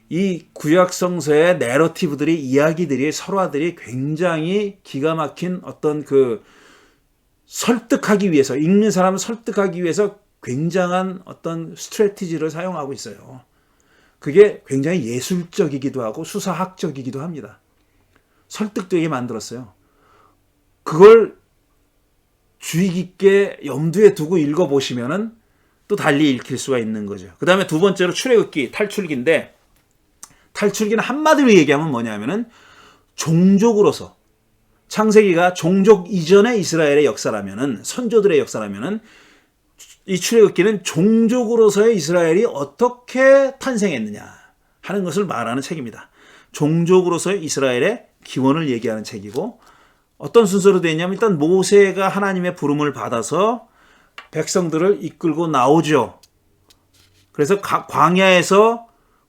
이 구약성서의 내러티브들이, 이야기들이, 설화들이 굉장히 기가 막힌 어떤 그 설득하기 위해서, 읽는 사람을 설득하기 위해서 굉장한 어떤 스트래티지를 사용하고 있어요. 그게 굉장히 예술적이기도 하고 수사학적이기도 합니다. 설득되게 만들었어요. 그걸 주의 깊게 염두에 두고 읽어보시면은 또 달리 읽힐 수가 있는 거죠. 그 다음에 두 번째로 출애굽기, 탈출기인데, 탈출기는 한마디로 얘기하면 뭐냐면은 종족으로서, 창세기가 종족 이전의 이스라엘의 역사라면은, 선조들의 역사라면은 이 출애굽기는 종족으로서의 이스라엘이 어떻게 탄생했느냐 하는 것을 말하는 책입니다. 종족으로서의 이스라엘의 기원을 얘기하는 책이고, 어떤 순서로 되어 있냐면 일단 모세가 하나님의 부름을 받아서 백성들을 이끌고 나오죠. 그래서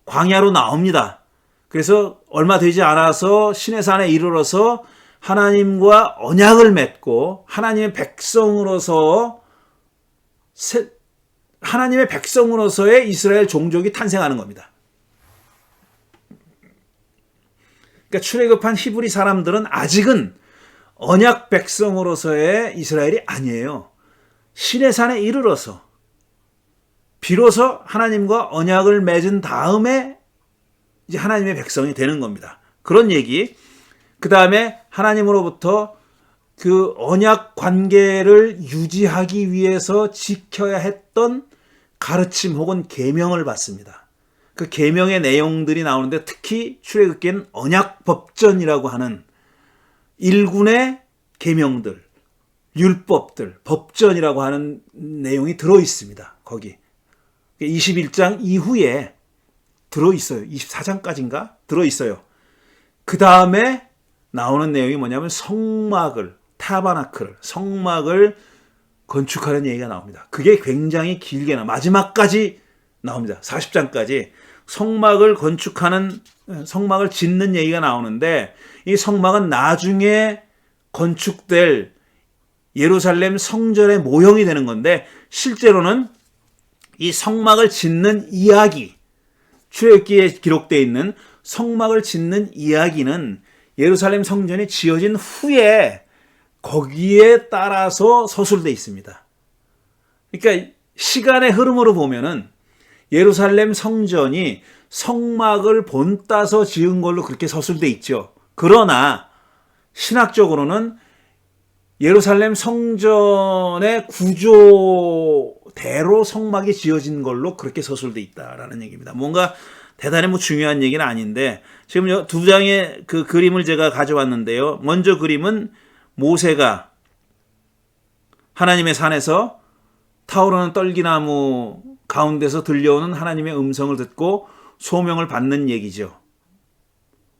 광야로 나옵니다. 그래서 얼마 되지 않아서 시내산에 이르러서 하나님과 언약을 맺고 하나님의 백성으로서의 이스라엘 종족이 탄생하는 겁니다. 그러니까 출애굽한 히브리 사람들은 아직은 언약 백성으로서의 이스라엘이 아니에요. 시내산에 이르러서 비로소 하나님과 언약을 맺은 다음에 이제 하나님의 백성이 되는 겁니다. 그런 얘기. 그 다음에 하나님으로부터 그 언약 관계를 유지하기 위해서 지켜야 했던 가르침 혹은 계명을 받습니다. 그 계명의 내용들이 나오는데 특히 출애굽기엔 언약 법전이라고 하는 일군의 계명들, 율법들, 법전이라고 하는 내용이 들어 있습니다. 거기 21장 이후에 들어있어요. 24장까지인가? 들어있어요. 그 다음에 나오는 내용이 뭐냐면 타바나클, 성막을 건축하는 얘기가 나옵니다. 그게 굉장히 길게 마지막까지 나옵니다. 40장까지 성막을 짓는 얘기가 나오는데, 이 성막은 나중에 건축될 예루살렘 성전의 모형이 되는 건데, 실제로는 이 성막을 짓는 이야기, 출애굽기에 기록되어 있는 성막을 짓는 이야기는 예루살렘 성전이 지어진 후에 거기에 따라서 서술되어 있습니다. 그러니까 시간의 흐름으로 보면은 예루살렘 성전이 성막을 본따서 지은 걸로 그렇게 서술되어 있죠. 그러나 신학적으로는 예루살렘 성전의 구조대로 성막이 지어진 걸로 그렇게 서술되어 있다라는 얘기입니다. 뭔가 대단히 중요한 얘기는 아닌데, 지금 두 장의 그 그림을 제가 가져왔는데요. 먼저 그림은 모세가 하나님의 산에서 타오르는 떨기나무 가운데서 들려오는 하나님의 음성을 듣고 소명을 받는 얘기죠.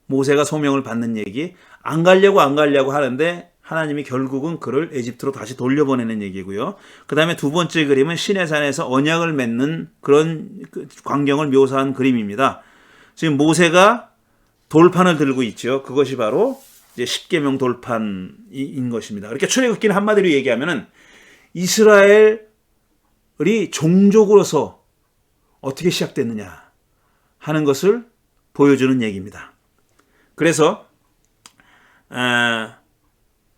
모세가 소명을 받는 얘기. 안 가려고 하는데 하나님이 결국은 그를 에집트로 다시 돌려보내는 얘기고요. 그 다음에 두 번째 그림은 시내산에서 언약을 맺는 그런 광경을 묘사한 그림입니다. 지금 모세가 돌판을 들고 있죠. 그것이 바로 이제 십계명 돌판인 것입니다. 이렇게 출애굽기는 한마디로 얘기하면은 이스라엘이 종족으로서 어떻게 시작됐느냐 하는 것을 보여주는 얘기입니다. 그래서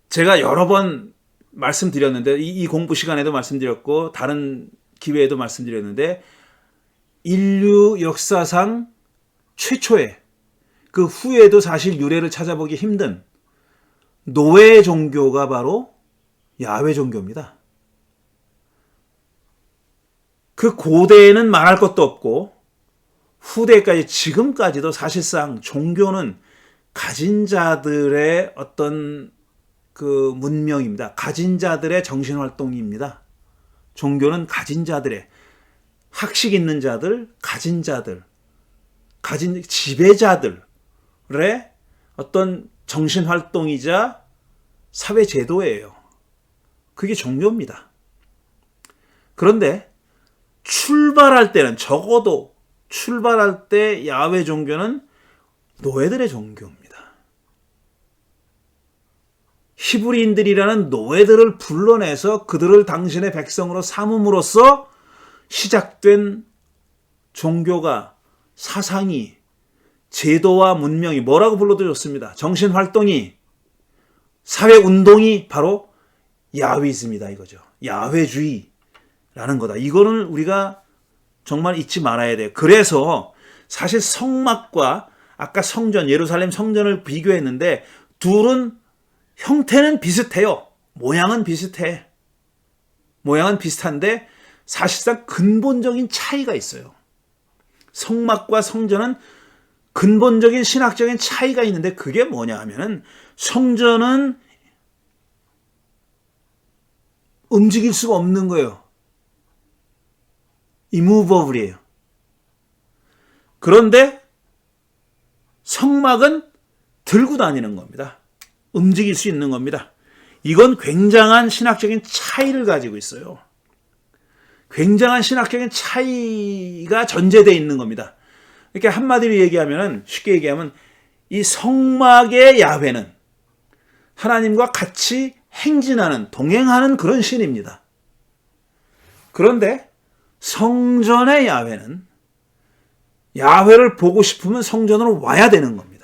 제가 여러 번 말씀드렸는데, 이 공부 시간에도 말씀드렸고 다른 기회에도 말씀드렸는데, 인류 역사상 최초의, 그 후에도 사실 유래를 찾아보기 힘든 노예 종교가 바로 야훼 종교입니다. 그 고대에는 말할 것도 없고 후대까지 지금까지도 사실상 종교는 가진 자들의 어떤 그 문명입니다. 가진 자들의 정신활동입니다. 종교는 가진 자들의, 학식 있는 자들, 가진 자들, 가진 지배자들의 어떤 정신활동이자 사회제도예요. 그게 종교입니다. 그런데 출발할 때는, 적어도 출발할 때 야훼 종교는 노예들의 종교입니다. 히브리인들이라는 노예들을 불러내서 그들을 당신의 백성으로 삼음으로써 시작된 종교가, 사상이, 제도와 문명이, 뭐라고 불러도 좋습니다. 정신활동이, 사회운동이 바로 야훼이즘이다 이거죠. 야훼주의라는 거다. 이거는 우리가 정말 잊지 말아야 돼요. 그래서 사실 성막과 아까 성전, 예루살렘 성전을 비교했는데 둘은 형태는 비슷해요. 모양은 비슷해. 모양은 비슷한데 사실상 근본적인 차이가 있어요. 성막과 성전은 근본적인 신학적인 차이가 있는데, 그게 뭐냐 하면은 성전은 움직일 수가 없는 거예요. immovable이에요. 그런데 성막은 들고 다니는 겁니다. 움직일 수 있는 겁니다. 이건 굉장한 신학적인 차이를 가지고 있어요. 굉장한 신학적인 차이가 전제되어 있는 겁니다. 이렇게 한마디로 얘기하면, 쉽게 얘기하면 이 성막의 야훼는 하나님과 같이 행진하는, 동행하는 그런 신입니다. 그런데 성전의 야훼는, 야훼를 보고 싶으면 성전으로 와야 되는 겁니다.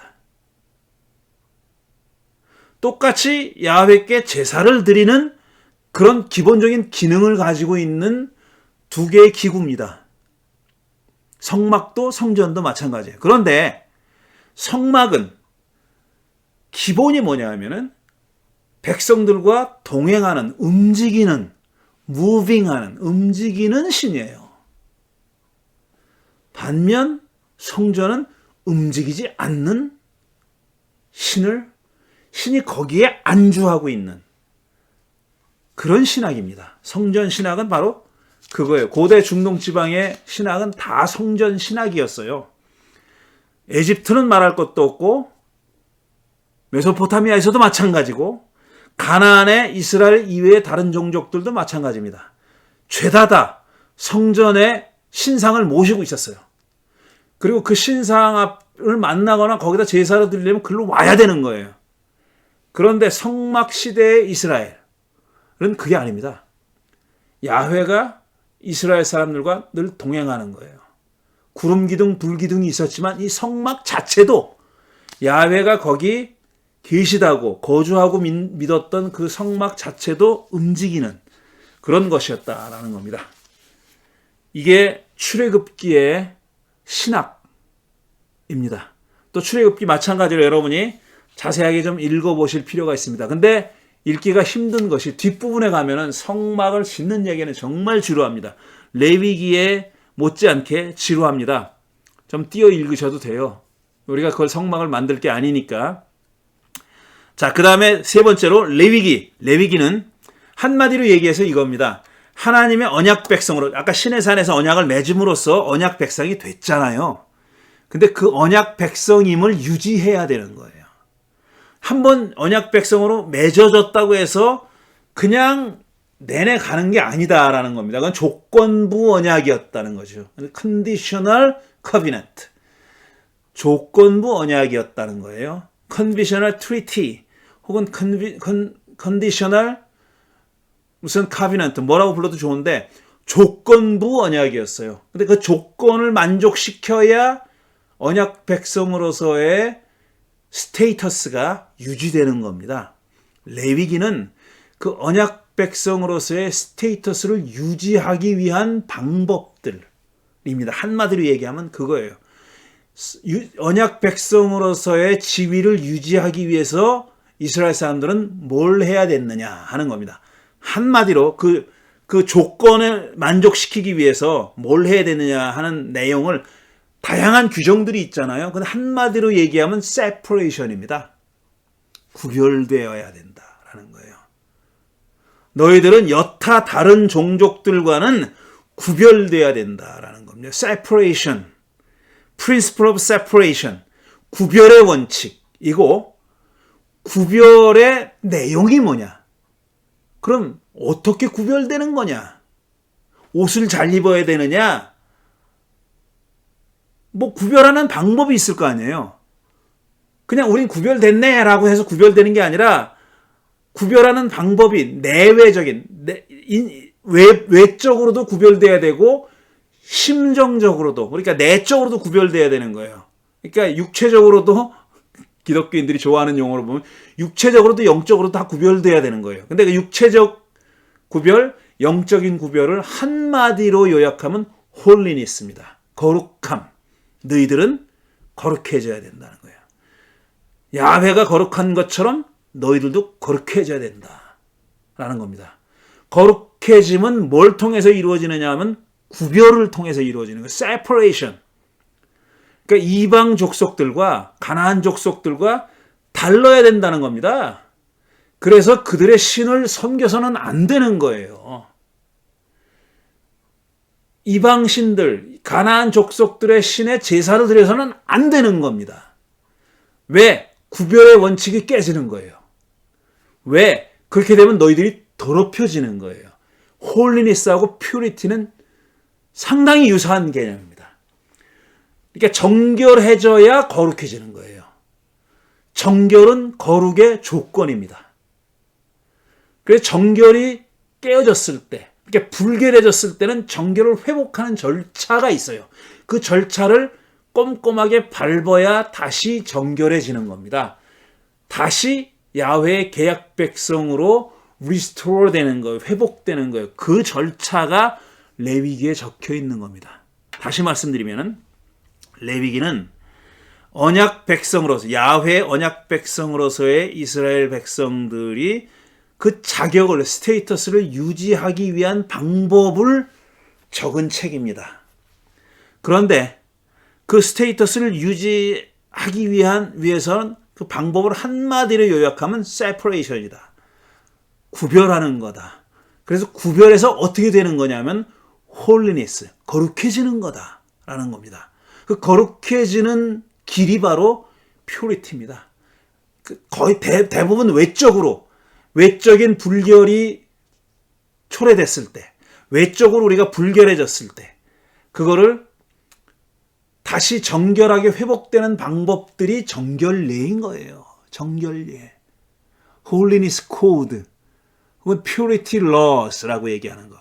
똑같이 야훼께 제사를 드리는 그런 기본적인 기능을 가지고 있는 두 개의 기구입니다. 성막도 성전도 마찬가지예요. 그런데 성막은 기본이 뭐냐 하면은 백성들과 동행하는, 움직이는, 움직이는 신이에요. 반면 성전은 움직이지 않는 신이 거기에 안주하고 있는 그런 신학입니다. 성전 신학은 바로 그거예요. 고대 중동 지방의 신학은 다 성전 신학이었어요. 에집트는 말할 것도 없고 메소포타미아에서도 마찬가지고 가나안의 이스라엘 이외의 다른 종족들도 마찬가지입니다. 죄다 다 성전에 신상을 모시고 있었어요. 그리고 그 신상을 만나거나 거기다 제사를 드리려면 글로 와야 되는 거예요. 그런데 성막 시대의 이스라엘은 그게 아닙니다. 야훼가 이스라엘 사람들과 늘 동행하는 거예요. 구름 기둥, 불 기둥이 있었지만 이 성막 자체도 야훼가 거기 계시다고 거주하고 믿었던 그 성막 자체도 움직이는 그런 것이었다라는 겁니다. 이게 출애굽기의 신학입니다. 또 출애굽기 마찬가지로 여러분이 자세하게 좀 읽어보실 필요가 있습니다. 근데 읽기가 힘든 것이 뒷부분에 가면은 성막을 짓는 얘기는 정말 지루합니다. 레위기에 못지않게 지루합니다. 좀 띄어 읽으셔도 돼요. 우리가 그걸 성막을 만들 게 아니니까. 자, 그 다음에 세 번째로 레위기. 레위기는 한마디로 얘기해서 이겁니다. 하나님의 언약 백성으로, 아까 시내산에서 언약을 맺음으로써 언약 백성이 됐잖아요. 근데 그 언약 백성임을 유지해야 되는 거예요. 한번 언약 백성으로 맺어졌다고 해서 그냥 내내 가는 게 아니다라는 겁니다. 그건 조건부 언약이었다는 거죠. Conditional Covenant. 조건부 언약이었다는 거예요. Conditional Treaty 혹은 Conditional 무슨 Covenant 뭐라고 불러도 좋은데 조건부 언약이었어요. 근데 그 조건을 만족시켜야 언약 백성으로서의 스테이터스가 유지되는 겁니다. 레위기는 그 언약 백성으로서의 스테이터스를 유지하기 위한 방법들입니다. 한마디로 얘기하면 그거예요. 언약 백성으로서의 지위를 유지하기 위해서 이스라엘 사람들은 뭘 해야 됐느냐 하는 겁니다. 한마디로 그 조건을 만족시키기 위해서 뭘 해야 되느냐 하는 내용을 다양한 규정들이 있잖아요. 근데 한마디로 얘기하면 separation입니다. 구별되어야 된다라는 거예요. 너희들은 여타 다른 종족들과는 구별되어야 된다라는 겁니다. separation, principle of separation, 구별의 원칙이고 구별의 내용이 뭐냐? 그럼 어떻게 구별되는 거냐? 옷을 잘 입어야 되느냐? 뭐 구별하는 방법이 있을 거 아니에요. 그냥 우린 구별됐네 라고 해서 구별되는 게 아니라 구별하는 방법이 내외적인 외적으로도 구별돼야 되고 심정적으로도 그러니까 내적으로도 구별돼야 되는 거예요. 그러니까 육체적으로도 기독교인들이 좋아하는 용어로 보면 육체적으로도 영적으로도 다 구별돼야 되는 거예요. 근데 그 육체적 구별, 영적인 구별을 한마디로 요약하면 홀리니스입니다. 거룩함. 너희들은 거룩해져야 된다는 거예요. 야훼가 거룩한 것처럼 너희들도 거룩해져야 된다라는 겁니다. 거룩해짐은 뭘 통해서 이루어지느냐 하면 구별을 통해서 이루어지는 거예요. separation. 그러니까 이방 족속들과 가나안 족속들과 달라야 된다는 겁니다. 그래서 그들의 신을 섬겨서는 안 되는 거예요. 이방 신들, 가나안 족속들의 신에 제사를 드려서는 안 되는 겁니다. 왜? 구별의 원칙이 깨지는 거예요. 왜? 그렇게 되면 너희들이 더럽혀지는 거예요. 홀리니스하고 퓨리티는 상당히 유사한 개념입니다. 그러니까 정결해져야 거룩해지는 거예요. 정결은 거룩의 조건입니다. 그래서 정결이 깨어졌을 때, 그러니까 불결해졌을 때는 정결을 회복하는 절차가 있어요. 그 절차를 꼼꼼하게 밟아야 다시 정결해지는 겁니다. 다시 야훼의 계약 백성으로 restore 되는 거예요. 회복되는 거예요. 그 절차가 레위기에 적혀 있는 겁니다. 다시 말씀드리면은 레위기는 언약 백성으로서 야훼 언약 백성으로서의 이스라엘 백성들이 그 자격을 스테이터스를 유지하기 위한 방법을 적은 책입니다. 그런데 그 스테이터스를 유지하기 위해서는 그 방법을 한마디로 요약하면 separation이다. 구별하는 거다. 그래서 구별해서 어떻게 되는 거냐면 holiness, 거룩해지는 거다라는 겁니다. 그 거룩해지는 길이 바로 퓨리티입니다. 거의 대부분 외적인 불결이 초래됐을 때, 외적으로 우리가 불결해졌을 때, 그거를 다시 정결하게 회복되는 방법들이 정결례인 거예요. 정결례. Holiness Code, 혹은 Purity Laws라고 얘기하는 거.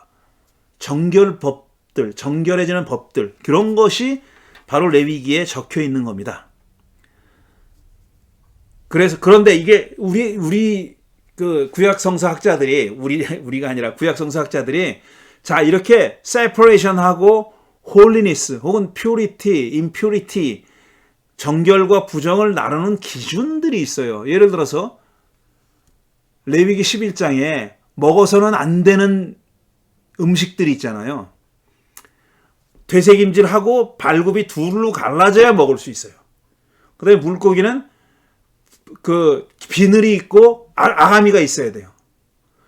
정결법들, 정결해지는 법들, 그런 것이 바로 레위기에 적혀 있는 겁니다. 그런데 이게 우리 그 구약 성서학자들이, 우리가 아니라 구약 성서학자들이, 자, 이렇게 separation하고 holiness 혹은 purity, impurity, 정결과 부정을 나누는 기준들이 있어요. 예를 들어서 레위기 11장에 먹어서는 안 되는 음식들이 있잖아요. 되새김질하고 발굽이 둘로 갈라져야 먹을 수 있어요. 그다음에 물고기는 그 비늘이 있고 아가미가 있어야 돼요.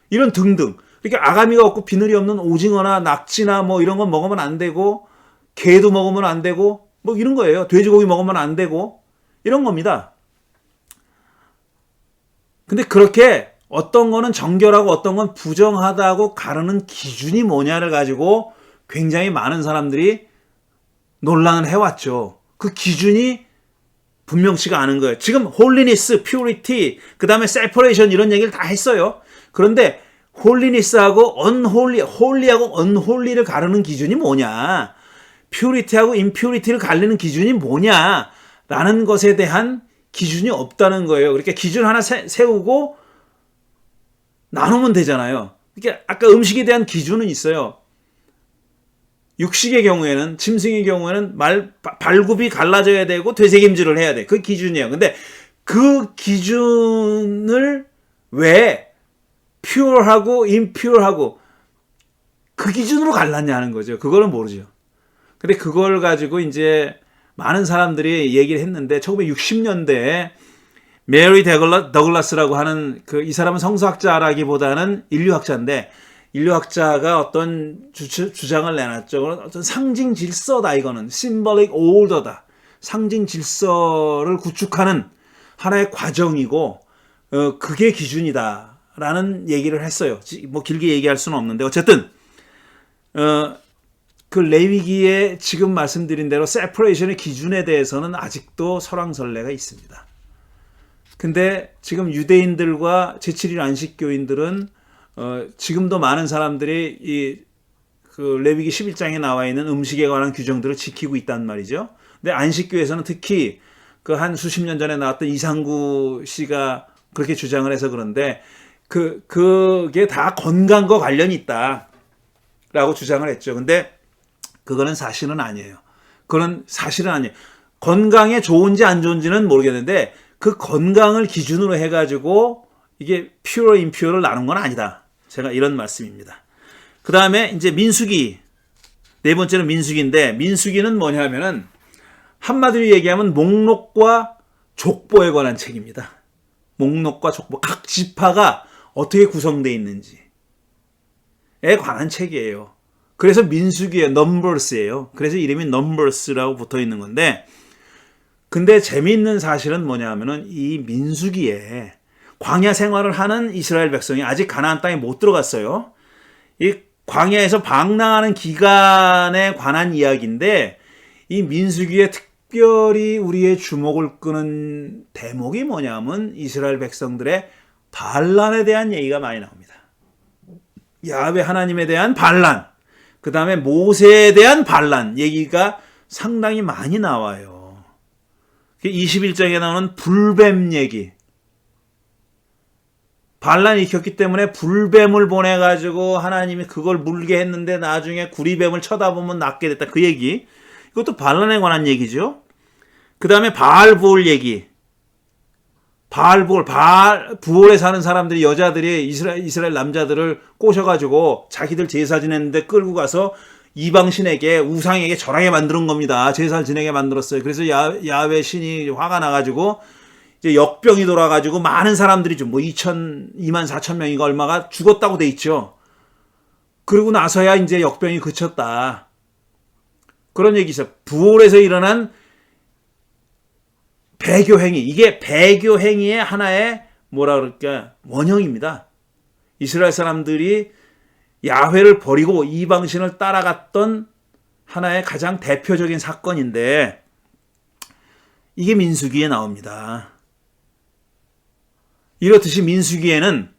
이런 등등. 그러니까 아가미가 없고 비늘이 없는 오징어나 낙지나 뭐 이런 건 먹으면 안 되고, 게도 먹으면 안 되고, 뭐 이런 거예요. 돼지고기 먹으면 안 되고, 이런 겁니다. 근데 그렇게 어떤 거는 정결하고 어떤 건 부정하다고 가르는 기준이 뭐냐를 가지고 굉장히 많은 사람들이 논란을 해왔죠. 그 기준이 분명치가 않은 거예요. 지금 홀리니스, 퓨리티, 그 다음에 세퍼레이션 이런 얘기를 다 했어요. 그런데 홀리니스하고 홀리하고 언홀리를 가르는 기준이 뭐냐, 퓨리티하고 임퓨리티를 가르는 기준이 뭐냐라는 것에 대한 기준이 없다는 거예요. 그러니까 기준 하나 세우고 나누면 되잖아요. 그러니까 아까 음식에 대한 기준은 있어요. 육식의 경우에는, 짐승의 경우에는 발굽이 갈라져야 되고 되새김질을 해야 돼. 그 기준이에요. 근데 그 기준을 왜 퓨어하고 임퓨어하고 그 기준으로 갈랐냐는 거죠. 그거는 모르죠. 근데 그걸 가지고 이제 많은 사람들이 얘기를 했는데 1960년대에 메리 더글라스라고 하는 이 사람은 성서학자라기보다는 인류학자인데, 인류학자가 어떤 주장을 내놨죠. 어떤 상징 질서다, 이거는. symbolic order다. 상징 질서를 구축하는 하나의 과정이고, 그게 기준이다라는 얘기를 했어요. 뭐 길게 얘기할 수는 없는데, 어쨌든 그 레위기에 지금 말씀드린 대로 세퍼레이션의 기준에 대해서는 아직도 설왕설래가 있습니다. 근데 지금 유대인들과 제7일 안식교인들은 지금도 많은 사람들이 그 레위기 11장에 나와 있는 음식에 관한 규정들을 지키고 있단 말이죠. 근데 안식교에서는 특히 그 한 수십 년 전에 나왔던 이상구 씨가 그렇게 주장을 해서 그런데 그게 다 건강과 관련이 있다라고 주장을 했죠. 근데 그거는 사실은 아니에요. 그건 사실은 아니에요. 건강에 좋은지 안 좋은지는 모르겠는데 그 건강을 기준으로 해가지고 이게 퓨어, 임퓨어를 나눈 건 아니다. 제가 이런 말씀입니다. 그 다음에 이제 민수기. 네 번째는 민수기인데, 민수기는 뭐냐면은 한마디로 얘기하면 목록과 족보에 관한 책입니다. 목록과 족보. 각 지파가 어떻게 구성되어 있는지에 관한 책이에요. 그래서 민수기의 넘버스예요. 그래서 이름이 넘버스라고 붙어 있는 건데, 근데 재미있는 사실은 뭐냐면은 이 민수기에 광야 생활을 하는 이스라엘 백성이 아직 가나안 땅에 못 들어갔어요. 이 광야에서 방랑하는 기간에 관한 이야기인데, 이 민수기에 특별히 우리의 주목을 끄는 대목이 뭐냐면 이스라엘 백성들의 반란에 대한 얘기가 많이 나옵니다. 야훼 하나님에 대한 반란, 그 다음에 모세에 대한 반란 얘기가 상당히 많이 나와요. 21장에 나오는 불뱀 얘기. 반란이 일으켰기 때문에 불뱀을 보내가지고 하나님이 그걸 물게 했는데 나중에 구리뱀을 쳐다보면 낫게 됐다. 그 얘기. 이것도 반란에 관한 얘기죠. 그 다음에 바알부올 얘기. 부올에 사는 사람들이, 여자들이 이스라엘 남자들을 꼬셔가지고 자기들 제사 지냈는데 끌고 가서 이방신에게, 우상에게 절하게 만드는 겁니다. 제사를 지내게 만들었어요. 그래서 야훼 신이 화가 나가지고 이제 역병이 돌아가지고 많은 사람들이 좀 2만 4천 명인가 얼마가 죽었다고 돼 있죠. 그러고 나서야 이제 역병이 그쳤다. 그런 얘기 있어요. 부올에서 일어난 배교 행위, 이게 배교 행위의 하나의 뭐라 그럴까 원형입니다. 이스라엘 사람들이 야훼를 버리고 이방신을 따라갔던 하나의 가장 대표적인 사건인데 이게 민수기에 나옵니다. 이렇듯이 민수기에는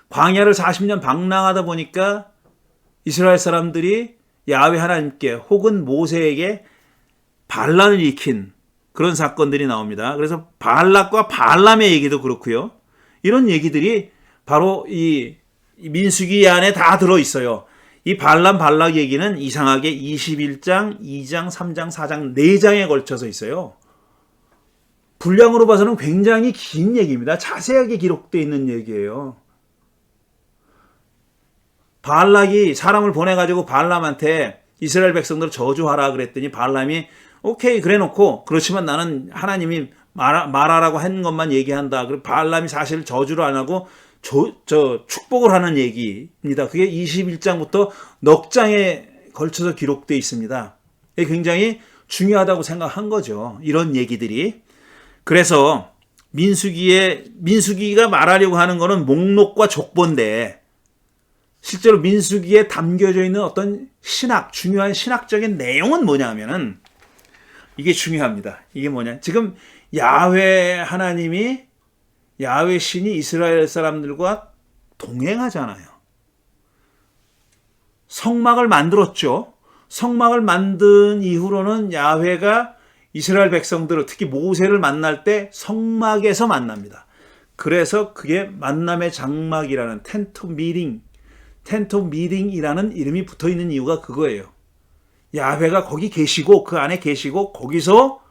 광야를 40년 방랑하다 보니까 이스라엘 사람들이 야훼 하나님께 혹은 모세에게 반란을 일으킨 그런 사건들이 나옵니다. 그래서 발락과 발람의 얘기도 그렇고요. 이런 얘기들이 바로 이 민수기 안에 다 들어있어요. 이 발람 발락 얘기는 이상하게 21장, 2장, 3장, 4장, 4장에 걸쳐서 있어요. 분량으로 봐서는 굉장히 긴 얘기입니다. 자세하게 기록되어 있는 얘기예요. 발락이 사람을 보내가지고 발람한테 이스라엘 백성들을 저주하라 그랬더니 발람이 오케이 그래 놓고 그렇지만 나는 하나님이 말하라고 한 것만 얘기한다. 그리고 발람이 사실 저주를 안 하고 축복을 하는 얘기입니다. 그게 21장부터 넉 장에 걸쳐서 기록되어 있습니다. 굉장히 중요하다고 생각한 거죠. 이런 얘기들이. 그래서 민수기가 말하려고 하는 거는 목록과 족보인데 실제로 민수기에 담겨져 있는 어떤 중요한 신학적인 내용은 뭐냐 하면은 이게 중요합니다. 이게 뭐냐. 지금 야훼 하나님이 야훼 신이 이스라엘 사람들과 동행하잖아요. 성막을 만들었죠. 성막을 만든 이후로는 야훼가 이스라엘 백성들을 특히 모세를 만날 때 성막에서 만납니다. 그래서 그게 만남의 장막이라는 텐트 미팅이라는 이름이 붙어 있는 이유가 그거예요. 야훼가 거기 계시고 그 안에 계시고 거기서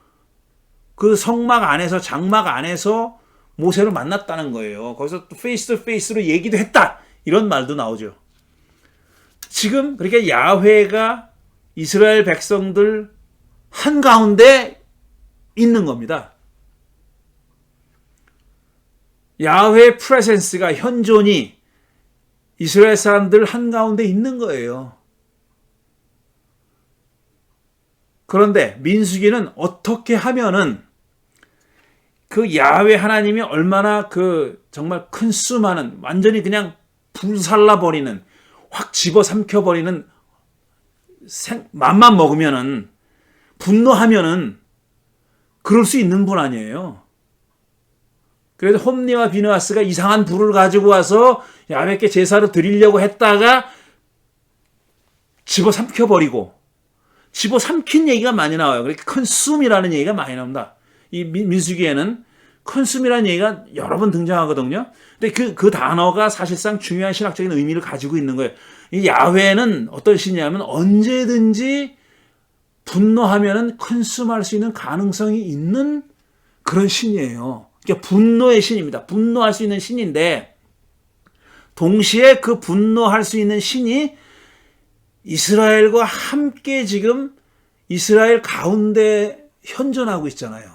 그 성막 안에서 장막 안에서 모세를 만났다는 거예요. 거기서 또 페이스 투 페이스로 얘기도 했다. 이런 말도 나오죠. 지금 그러니까 야훼가 이스라엘 백성들 한가운데 있는 겁니다. 야훼 프레센스가 현존이 이스라엘 사람들 한가운데 있는 거예요. 그런데 민수기는 어떻게 하면은 그 야훼 하나님이 얼마나 그 정말 큰 수많은 완전히 그냥 불살라 버리는 확 집어삼켜 버리는 맘만 먹으면은 분노하면은 그럴 수 있는 분 아니에요. 그래서 홈리와 비느하스가 이상한 불을 가지고 와서 야훼께 제사를 드리려고 했다가 집어삼켜 버리고 집어삼킨 얘기가 많이 나와요. 그렇게 컨숨이라는 얘기가 많이 나옵니다. 이 민수기에는 컨숨이라는 얘기가 여러 번 등장하거든요. 근데 그 단어가 사실상 중요한 신학적인 의미를 가지고 있는 거예요. 이 야훼는 어떤 신이냐면 언제든지 분노하면은 컨숨할 수 있는 가능성이 있는 그런 신이에요. 그러니까 분노의 신입니다. 분노할 수 있는 신인데 동시에 그 분노할 수 있는 신이 이스라엘과 함께 지금 이스라엘 가운데 현존하고 있잖아요.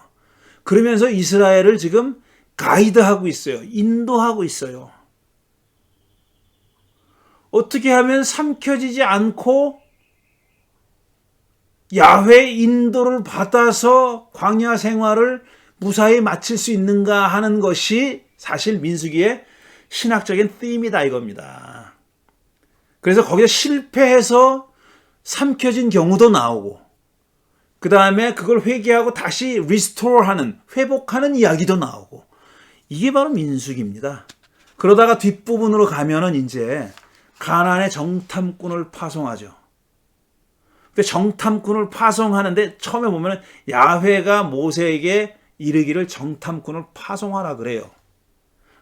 그러면서 이스라엘을 지금 가이드하고 있어요. 인도하고 있어요. 어떻게 하면 삼켜지지 않고 야훼 인도를 받아서 광야 생활을 무사히 마칠 수 있는가 하는 것이 사실 민수기의 신학적인ธี임이다 이겁니다. 그래서 거기서 실패해서 삼켜진 경우도 나오고 그 다음에 그걸 회개하고 다시 리스토어하는 회복하는 이야기도 나오고 이게 바로 민수기입니다. 그러다가 뒷부분으로 가면은 이제 가나안의 정탐꾼을 파송하죠. 근데 정탐꾼을 파송하는데 처음에 보면은 야훼가 모세에게 이르기를 정탐꾼을 파송하라 그래요.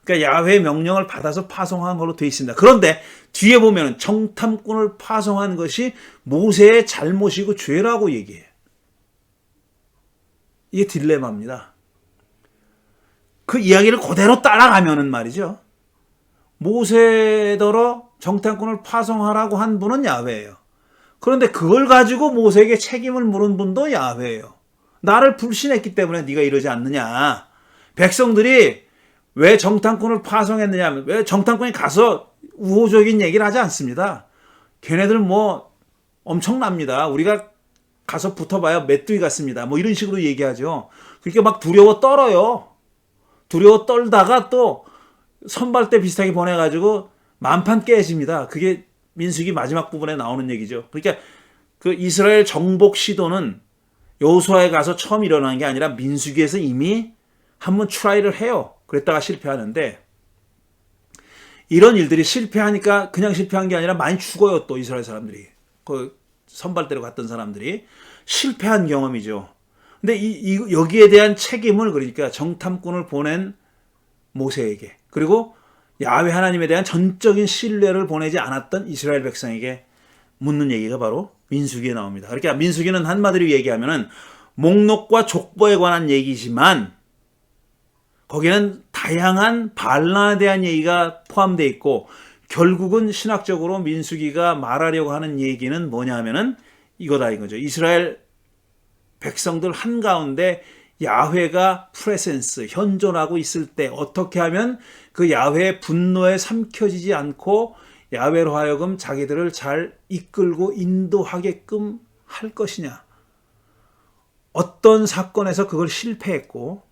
그러니까 야훼 명령을 받아서 파송한 걸로 되어 있습니다. 그런데 뒤에 보면은 정탐꾼을 파송한 것이 모세의 잘못이고 죄라고 얘기해요. 이게 딜레마입니다. 그 이야기를 그대로 따라가면은 말이죠. 모세더러 정탐꾼을 파송하라고 한 분은 야훼예요. 그런데 그걸 가지고 모세에게 책임을 물은 분도 야훼예요. 나를 불신했기 때문에 네가 이러지 않느냐. 백성들이 왜 정탐꾼을 파송했느냐 하면 왜 정탐꾼이 가서 우호적인 얘기를 하지 않습니다. 걔네들 뭐 엄청납니다. 우리가 가서 붙어봐야 메뚜기 같습니다. 뭐 이런 식으로 얘기하죠. 그러니까 막 두려워 떨어요. 두려워 떨다가 또 선발대 비슷하게 보내가지고 만판 깨집니다. 그게 민수기 마지막 부분에 나오는 얘기죠. 그러니까 그 이스라엘 정복 시도는 여호수아에 가서 처음 일어난 게 아니라 민수기에서 이미 한번 트라이를 해요. 그랬다가 실패하는데, 이런 일들이 실패하니까 그냥 실패한 게 아니라 많이 죽어요. 또 이스라엘 사람들이, 그 선발대로 갔던 사람들이 실패한 경험이죠. 근데 여기에 대한 책임을, 그러니까 정탐꾼을 보낸 모세에게, 그리고 야훼 하나님에 대한 전적인 신뢰를 보내지 않았던 이스라엘 백성에게 묻는 얘기가 바로 민수기에 나옵니다. 그러니까 민수기는 한마디로 얘기하면은 목록과 족보에 관한 얘기지만 거기에는 다양한 반란에 대한 얘기가 포함되어 있고, 결국은 신학적으로 민수기가 말하려고 하는 얘기는 뭐냐 하면은 이거다 이거죠. 이스라엘 백성들 한가운데 야훼가 프레센스, 현존하고 있을 때 어떻게 하면 그 야훼의 분노에 삼켜지지 않고 야훼로 하여금 자기들을 잘 이끌고 인도하게끔 할 것이냐. 어떤 사건에서 그걸 실패했고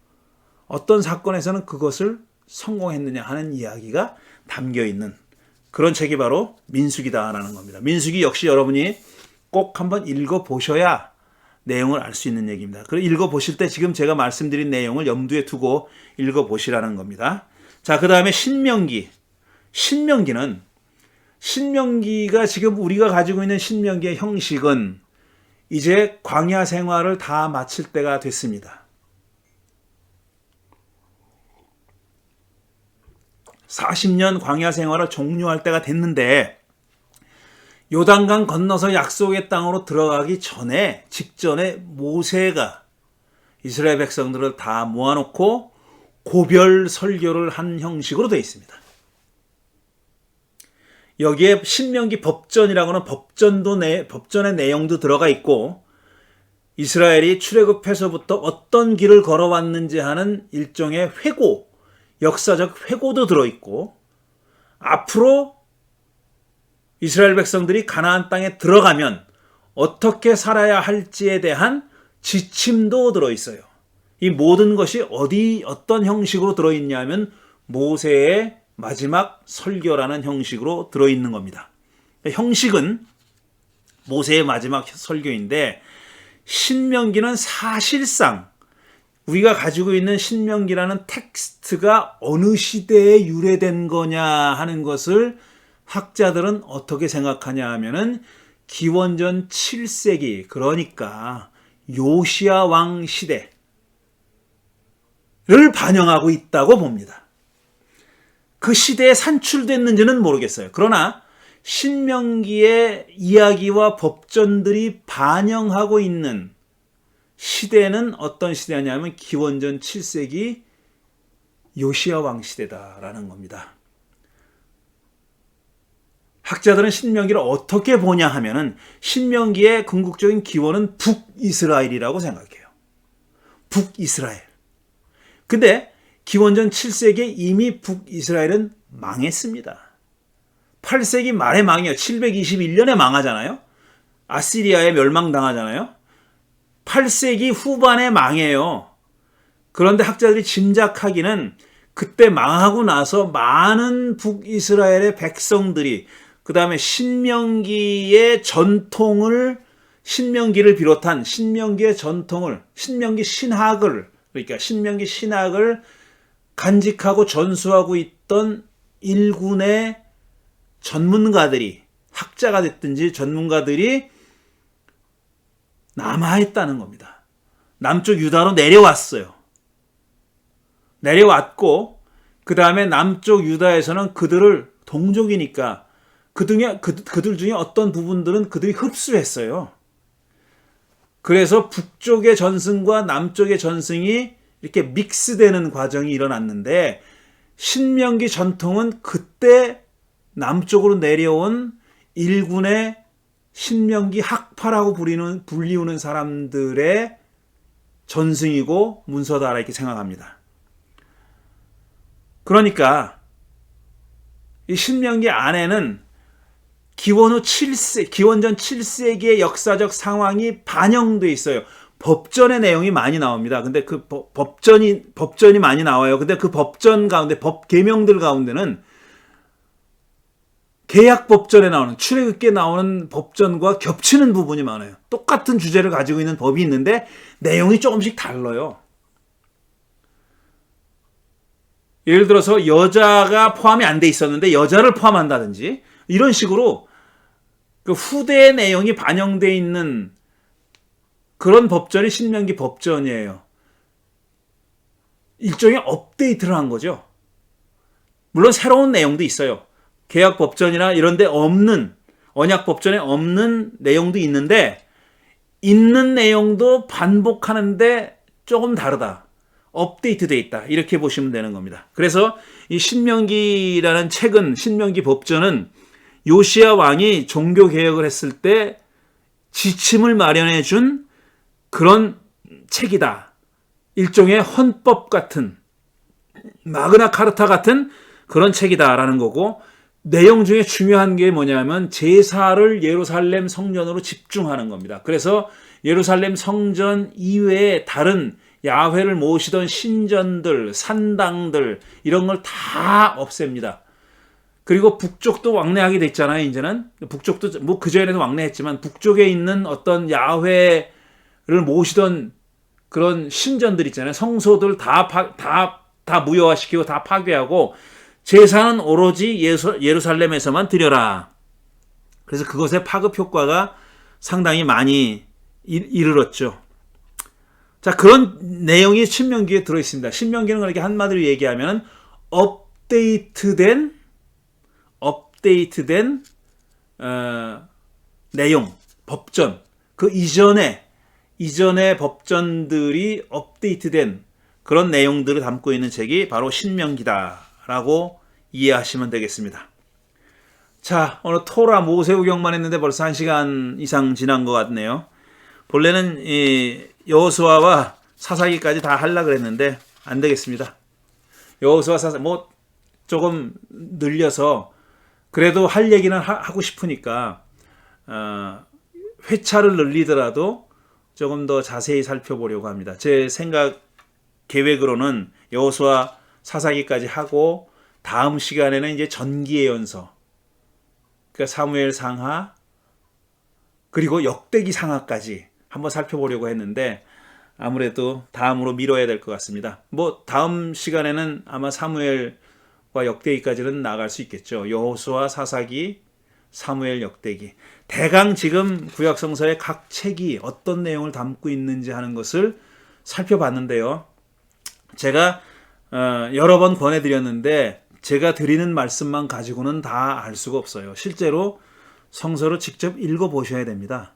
어떤 사건에서는 그것을 성공했느냐 하는 이야기가 담겨있는 그런 책이 바로 민수기다라는 겁니다. 민수기 역시 여러분이 꼭 한번 읽어보셔야 내용을 알 수 있는 얘기입니다. 그리고 읽어보실 때 지금 제가 말씀드린 내용을 염두에 두고 읽어보시라는 겁니다. 자, 그 다음에 신명기. 신명기가 지금 우리가 가지고 있는 신명기의 형식은 이제 광야 생활을 다 마칠 때가 됐습니다. 40년 광야 생활을 종료할 때가 됐는데, 요단강 건너서 약속의 땅으로 들어가기 직전에 모세가 이스라엘 백성들을 다 모아놓고 고별 설교를 한 형식으로 되어 있습니다. 여기에 신명기 법전이라고 하는 법전의 내용도 들어가 있고, 이스라엘이 출애굽해서부터 어떤 길을 걸어왔는지 하는 일종의 회고, 역사적 회고도 들어있고, 앞으로 이스라엘 백성들이 가나안 땅에 들어가면 어떻게 살아야 할지에 대한 지침도 들어있어요. 이 모든 것이 어떤 형식으로 들어있냐면 모세의 마지막 설교라는 형식으로 들어있는 겁니다. 형식은 모세의 마지막 설교인데, 신명기는 사실상 우리가 가지고 있는 신명기라는 텍스트가 어느 시대에 유래된 거냐 하는 것을 학자들은 어떻게 생각하냐 하면은 기원전 7세기, 그러니까 요시야 왕 시대를 반영하고 있다고 봅니다. 그 시대에 산출됐는지는 모르겠어요. 그러나 신명기의 이야기와 법전들이 반영하고 있는 시대는 어떤 시대냐면 기원전 7세기 요시야 왕 시대다라는 겁니다. 학자들은 신명기를 어떻게 보냐 하면은 신명기의 궁극적인 기원은 북이스라엘이라고 생각해요. 북이스라엘. 근데 기원전 7세기에 이미 북이스라엘은 망했습니다. 8세기 말에 망해요. 721년에 망하잖아요. 아시리아에 멸망당하잖아요. 8세기 후반에 망해요. 그런데 학자들이 짐작하기는 그때 망하고 나서 많은 북이스라엘의 백성들이 그 다음에 신명기의 전통을, 신명기를 비롯한 신명기의 전통을, 신명기 신학을, 그러니까 신명기 신학을 간직하고 전수하고 있던 일군의 전문가들이, 학자가 됐든지 전문가들이 남아있다는 겁니다. 남쪽 유다로 내려왔어요. 내려왔고 그 다음에 남쪽 유다에서는 그들을 동족이니까 그들 중에 어떤 부분들은 그들이 흡수했어요. 그래서 북쪽의 전승과 남쪽의 전승이 이렇게 믹스되는 과정이 일어났는데, 신명기 전통은 그때 남쪽으로 내려온 일군의 신명기 학파라고 불리우는 사람들의 전승이고 문서다라 이렇게 생각합니다. 그러니까 이 신명기 안에는 기원전 7세기의 역사적 상황이 반영되어 있어요. 법전의 내용이 많이 나옵니다. 근데 그 법전이 많이 나와요. 근데 그 법전 가운데 법 계명들 가운데는 계약 법전에 나오는 출애굽기에 나오는 법전과 겹치는 부분이 많아요. 똑같은 주제를 가지고 있는 법이 있는데 내용이 조금씩 달라요. 예를 들어서 여자가 포함이 안 돼 있었는데 여자를 포함한다든지 이런 식으로 그 후대의 내용이 반영되어 있는 그런 법전이 신명기 법전이에요. 일종의 업데이트를 한 거죠. 물론 새로운 내용도 있어요. 계약 법전이나 이런 데 없는, 언약 법전에 없는 내용도 있는데 있는 내용도 반복하는데 조금 다르다. 업데이트되어 있다. 이렇게 보시면 되는 겁니다. 그래서 이 신명기라는 책은, 신명기 법전은 요시야 왕이 종교 개혁을 했을 때 지침을 마련해 준 그런 책이다. 일종의 헌법 같은, 마그나 카르타 같은 그런 책이다라는 거고, 내용 중에 중요한 게 뭐냐면 제사를 예루살렘 성전으로 집중하는 겁니다. 그래서 예루살렘 성전 이외에 다른 야훼를 모시던 신전들, 산당들 이런 걸 다 없앱니다. 그리고 북쪽도 왕래하게 됐잖아요. 이제는 북쪽도 뭐 그전에도 왕래했지만 북쪽에 있는 어떤 야훼를 모시던 그런 신전들 있잖아요. 성소들 다 무효화시키고 다 파괴하고 제사는 오로지 예루살렘에서만 드려라. 그래서 그것의 파급 효과가 상당히 많이 이르렀죠. 자, 그런 내용이 신명기에 들어있습니다. 신명기는 그렇게 한마디로 얘기하면 업데이트된 내용, 법전, 그 이전의 법전들이 업데이트된 그런 내용들을 담고 있는 책이 바로 신명기다라고 이해하시면 되겠습니다. 자, 오늘 토라 모세오경만 했는데 벌써 1시간 이상 지난 것 같네요. 본래는 이 여호수아와 사사기까지 다 하려고 그랬는데 안 되겠습니다. 여호수아 사사 뭐 조금 늘려서 그래도 할 얘기는 하고 싶으니까 회차를 늘리더라도 조금 더 자세히 살펴보려고 합니다. 제 생각 계획으로는 여호수아 사사기까지 하고 다음 시간에는 이제 전기의 연서, 그러니까 사무엘 상하 그리고 역대기 상하까지 한번 살펴보려고 했는데 아무래도 다음으로 미뤄야 될 것 같습니다. 뭐 다음 시간에는 아마 사무엘과 역대기까지는 나갈 수 있겠죠. 여호수아, 사사기, 사무엘, 역대기. 대강 지금 구약성서의 각 책이 어떤 내용을 담고 있는지 하는 것을 살펴봤는데요. 제가 여러 번 권해드렸는데 제가 드리는 말씀만 가지고는 다 알 수가 없어요. 실제로 성서를 직접 읽어보셔야 됩니다.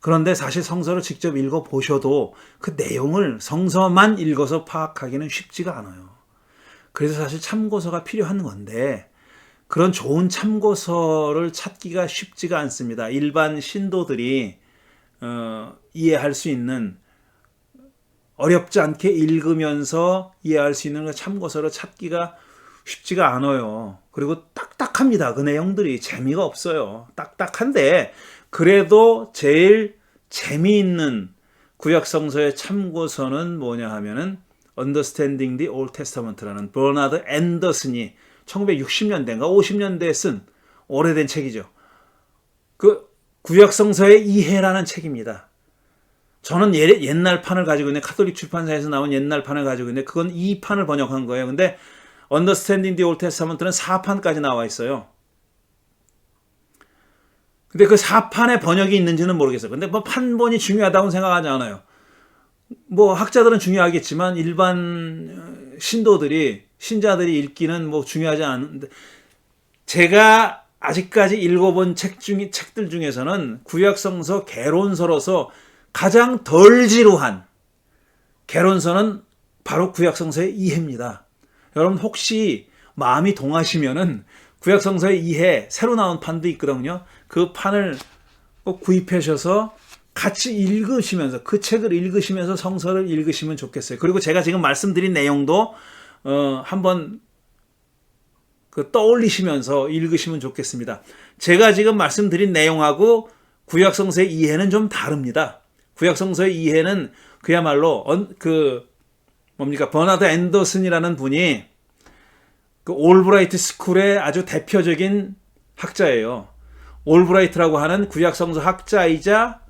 그런데 사실 성서를 직접 읽어보셔도 그 내용을 성서만 읽어서 파악하기는 쉽지가 않아요. 그래서 사실 참고서가 필요한 건데 그런 좋은 참고서를 찾기가 쉽지가 않습니다. 일반 신도들이 이해할 수 있는, 어렵지 않게 읽으면서 이해할 수 있는 참고서를 찾기가 쉽지가 않아요. 그리고 딱딱합니다. 그 내용들이 재미가 없어요. 딱딱한데 그래도 제일 재미있는 구약성서의 참고서는 뭐냐 하면은 Understanding the Old Testament라는 버나드 앤더슨이 1960년대인가 50년대에 쓴 오래된 책이죠. 그 구약성서의 이해라는 책입니다. 저는 옛날 판을 가지고 있는데 카톨릭 출판사에서 나온 옛날 판을 가지고 있는데 그건 2판을 번역한 거예요. 근데 Understanding the Old Testament는 4판까지 나와 있어요. 근데 그 4판의 번역이 있는지는 모르겠어요. 근데 뭐 판본이 중요하다고 생각하지 않아요. 뭐 학자들은 중요하겠지만 일반 신자들이 읽기는 뭐 중요하지 않은데 제가 아직까지 읽어본 책들 중에서는 구약성서 개론서로서 가장 덜 지루한 개론서는 바로 구약성서의 이해입니다. 여러분 혹시 마음이 동하시면은 구약성서의 이해 새로 나온 판도 있거든요. 그 판을 꼭 구입하셔서 같이 읽으시면서 그 책을 읽으시면서 성서를 읽으시면 좋겠어요. 그리고 제가 지금 말씀드린 내용도 한번 떠올리시면서 읽으시면 좋겠습니다. 제가 지금 말씀드린 내용하고 구약성서의 이해는 좀 다릅니다. 구약 성서의 이해는 그야말로 버나드 앤더슨이라는 분이 그 올브라이트 스쿨의 아주 대표적인 학자예요. 올브라이트라고 하는 구약 성서 학자이자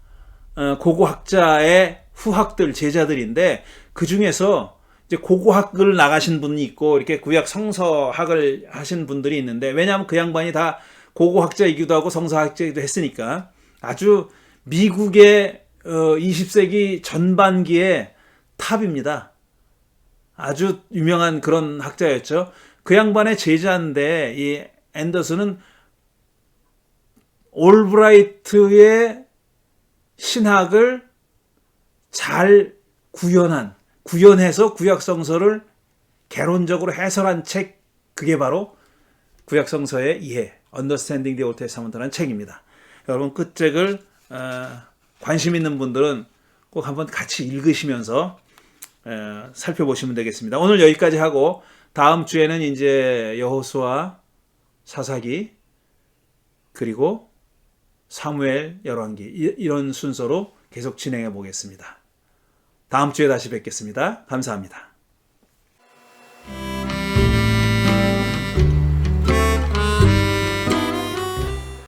고고학자의 후학들, 제자들인데 그 중에서 이제 고고학을 나가신 분이 있고 이렇게 구약 성서학을 하신 분들이 있는데, 왜냐하면 그 양반이 다 고고학자이기도 하고 성서학자이기도 했으니까 아주 미국의 20세기 전반기의 탑입니다. 아주 유명한 그런 학자였죠. 그 양반의 제자인데 이 앤더슨은 올브라이트의 신학을 잘 구현해서 구약성서를 개론적으로 해설한 책, 그게 바로 구약성서의 이해, Understanding the Old Testament라는 책입니다. 여러분 그 책을 관심 있는 분들은 꼭 한번 같이 읽으시면서 살펴보시면 되겠습니다. 오늘 여기까지 하고 다음 주에는 이제 여호수아, 사사기, 그리고 사무엘, 열왕기 이런 순서로 계속 진행해 보겠습니다. 다음 주에 다시 뵙겠습니다. 감사합니다.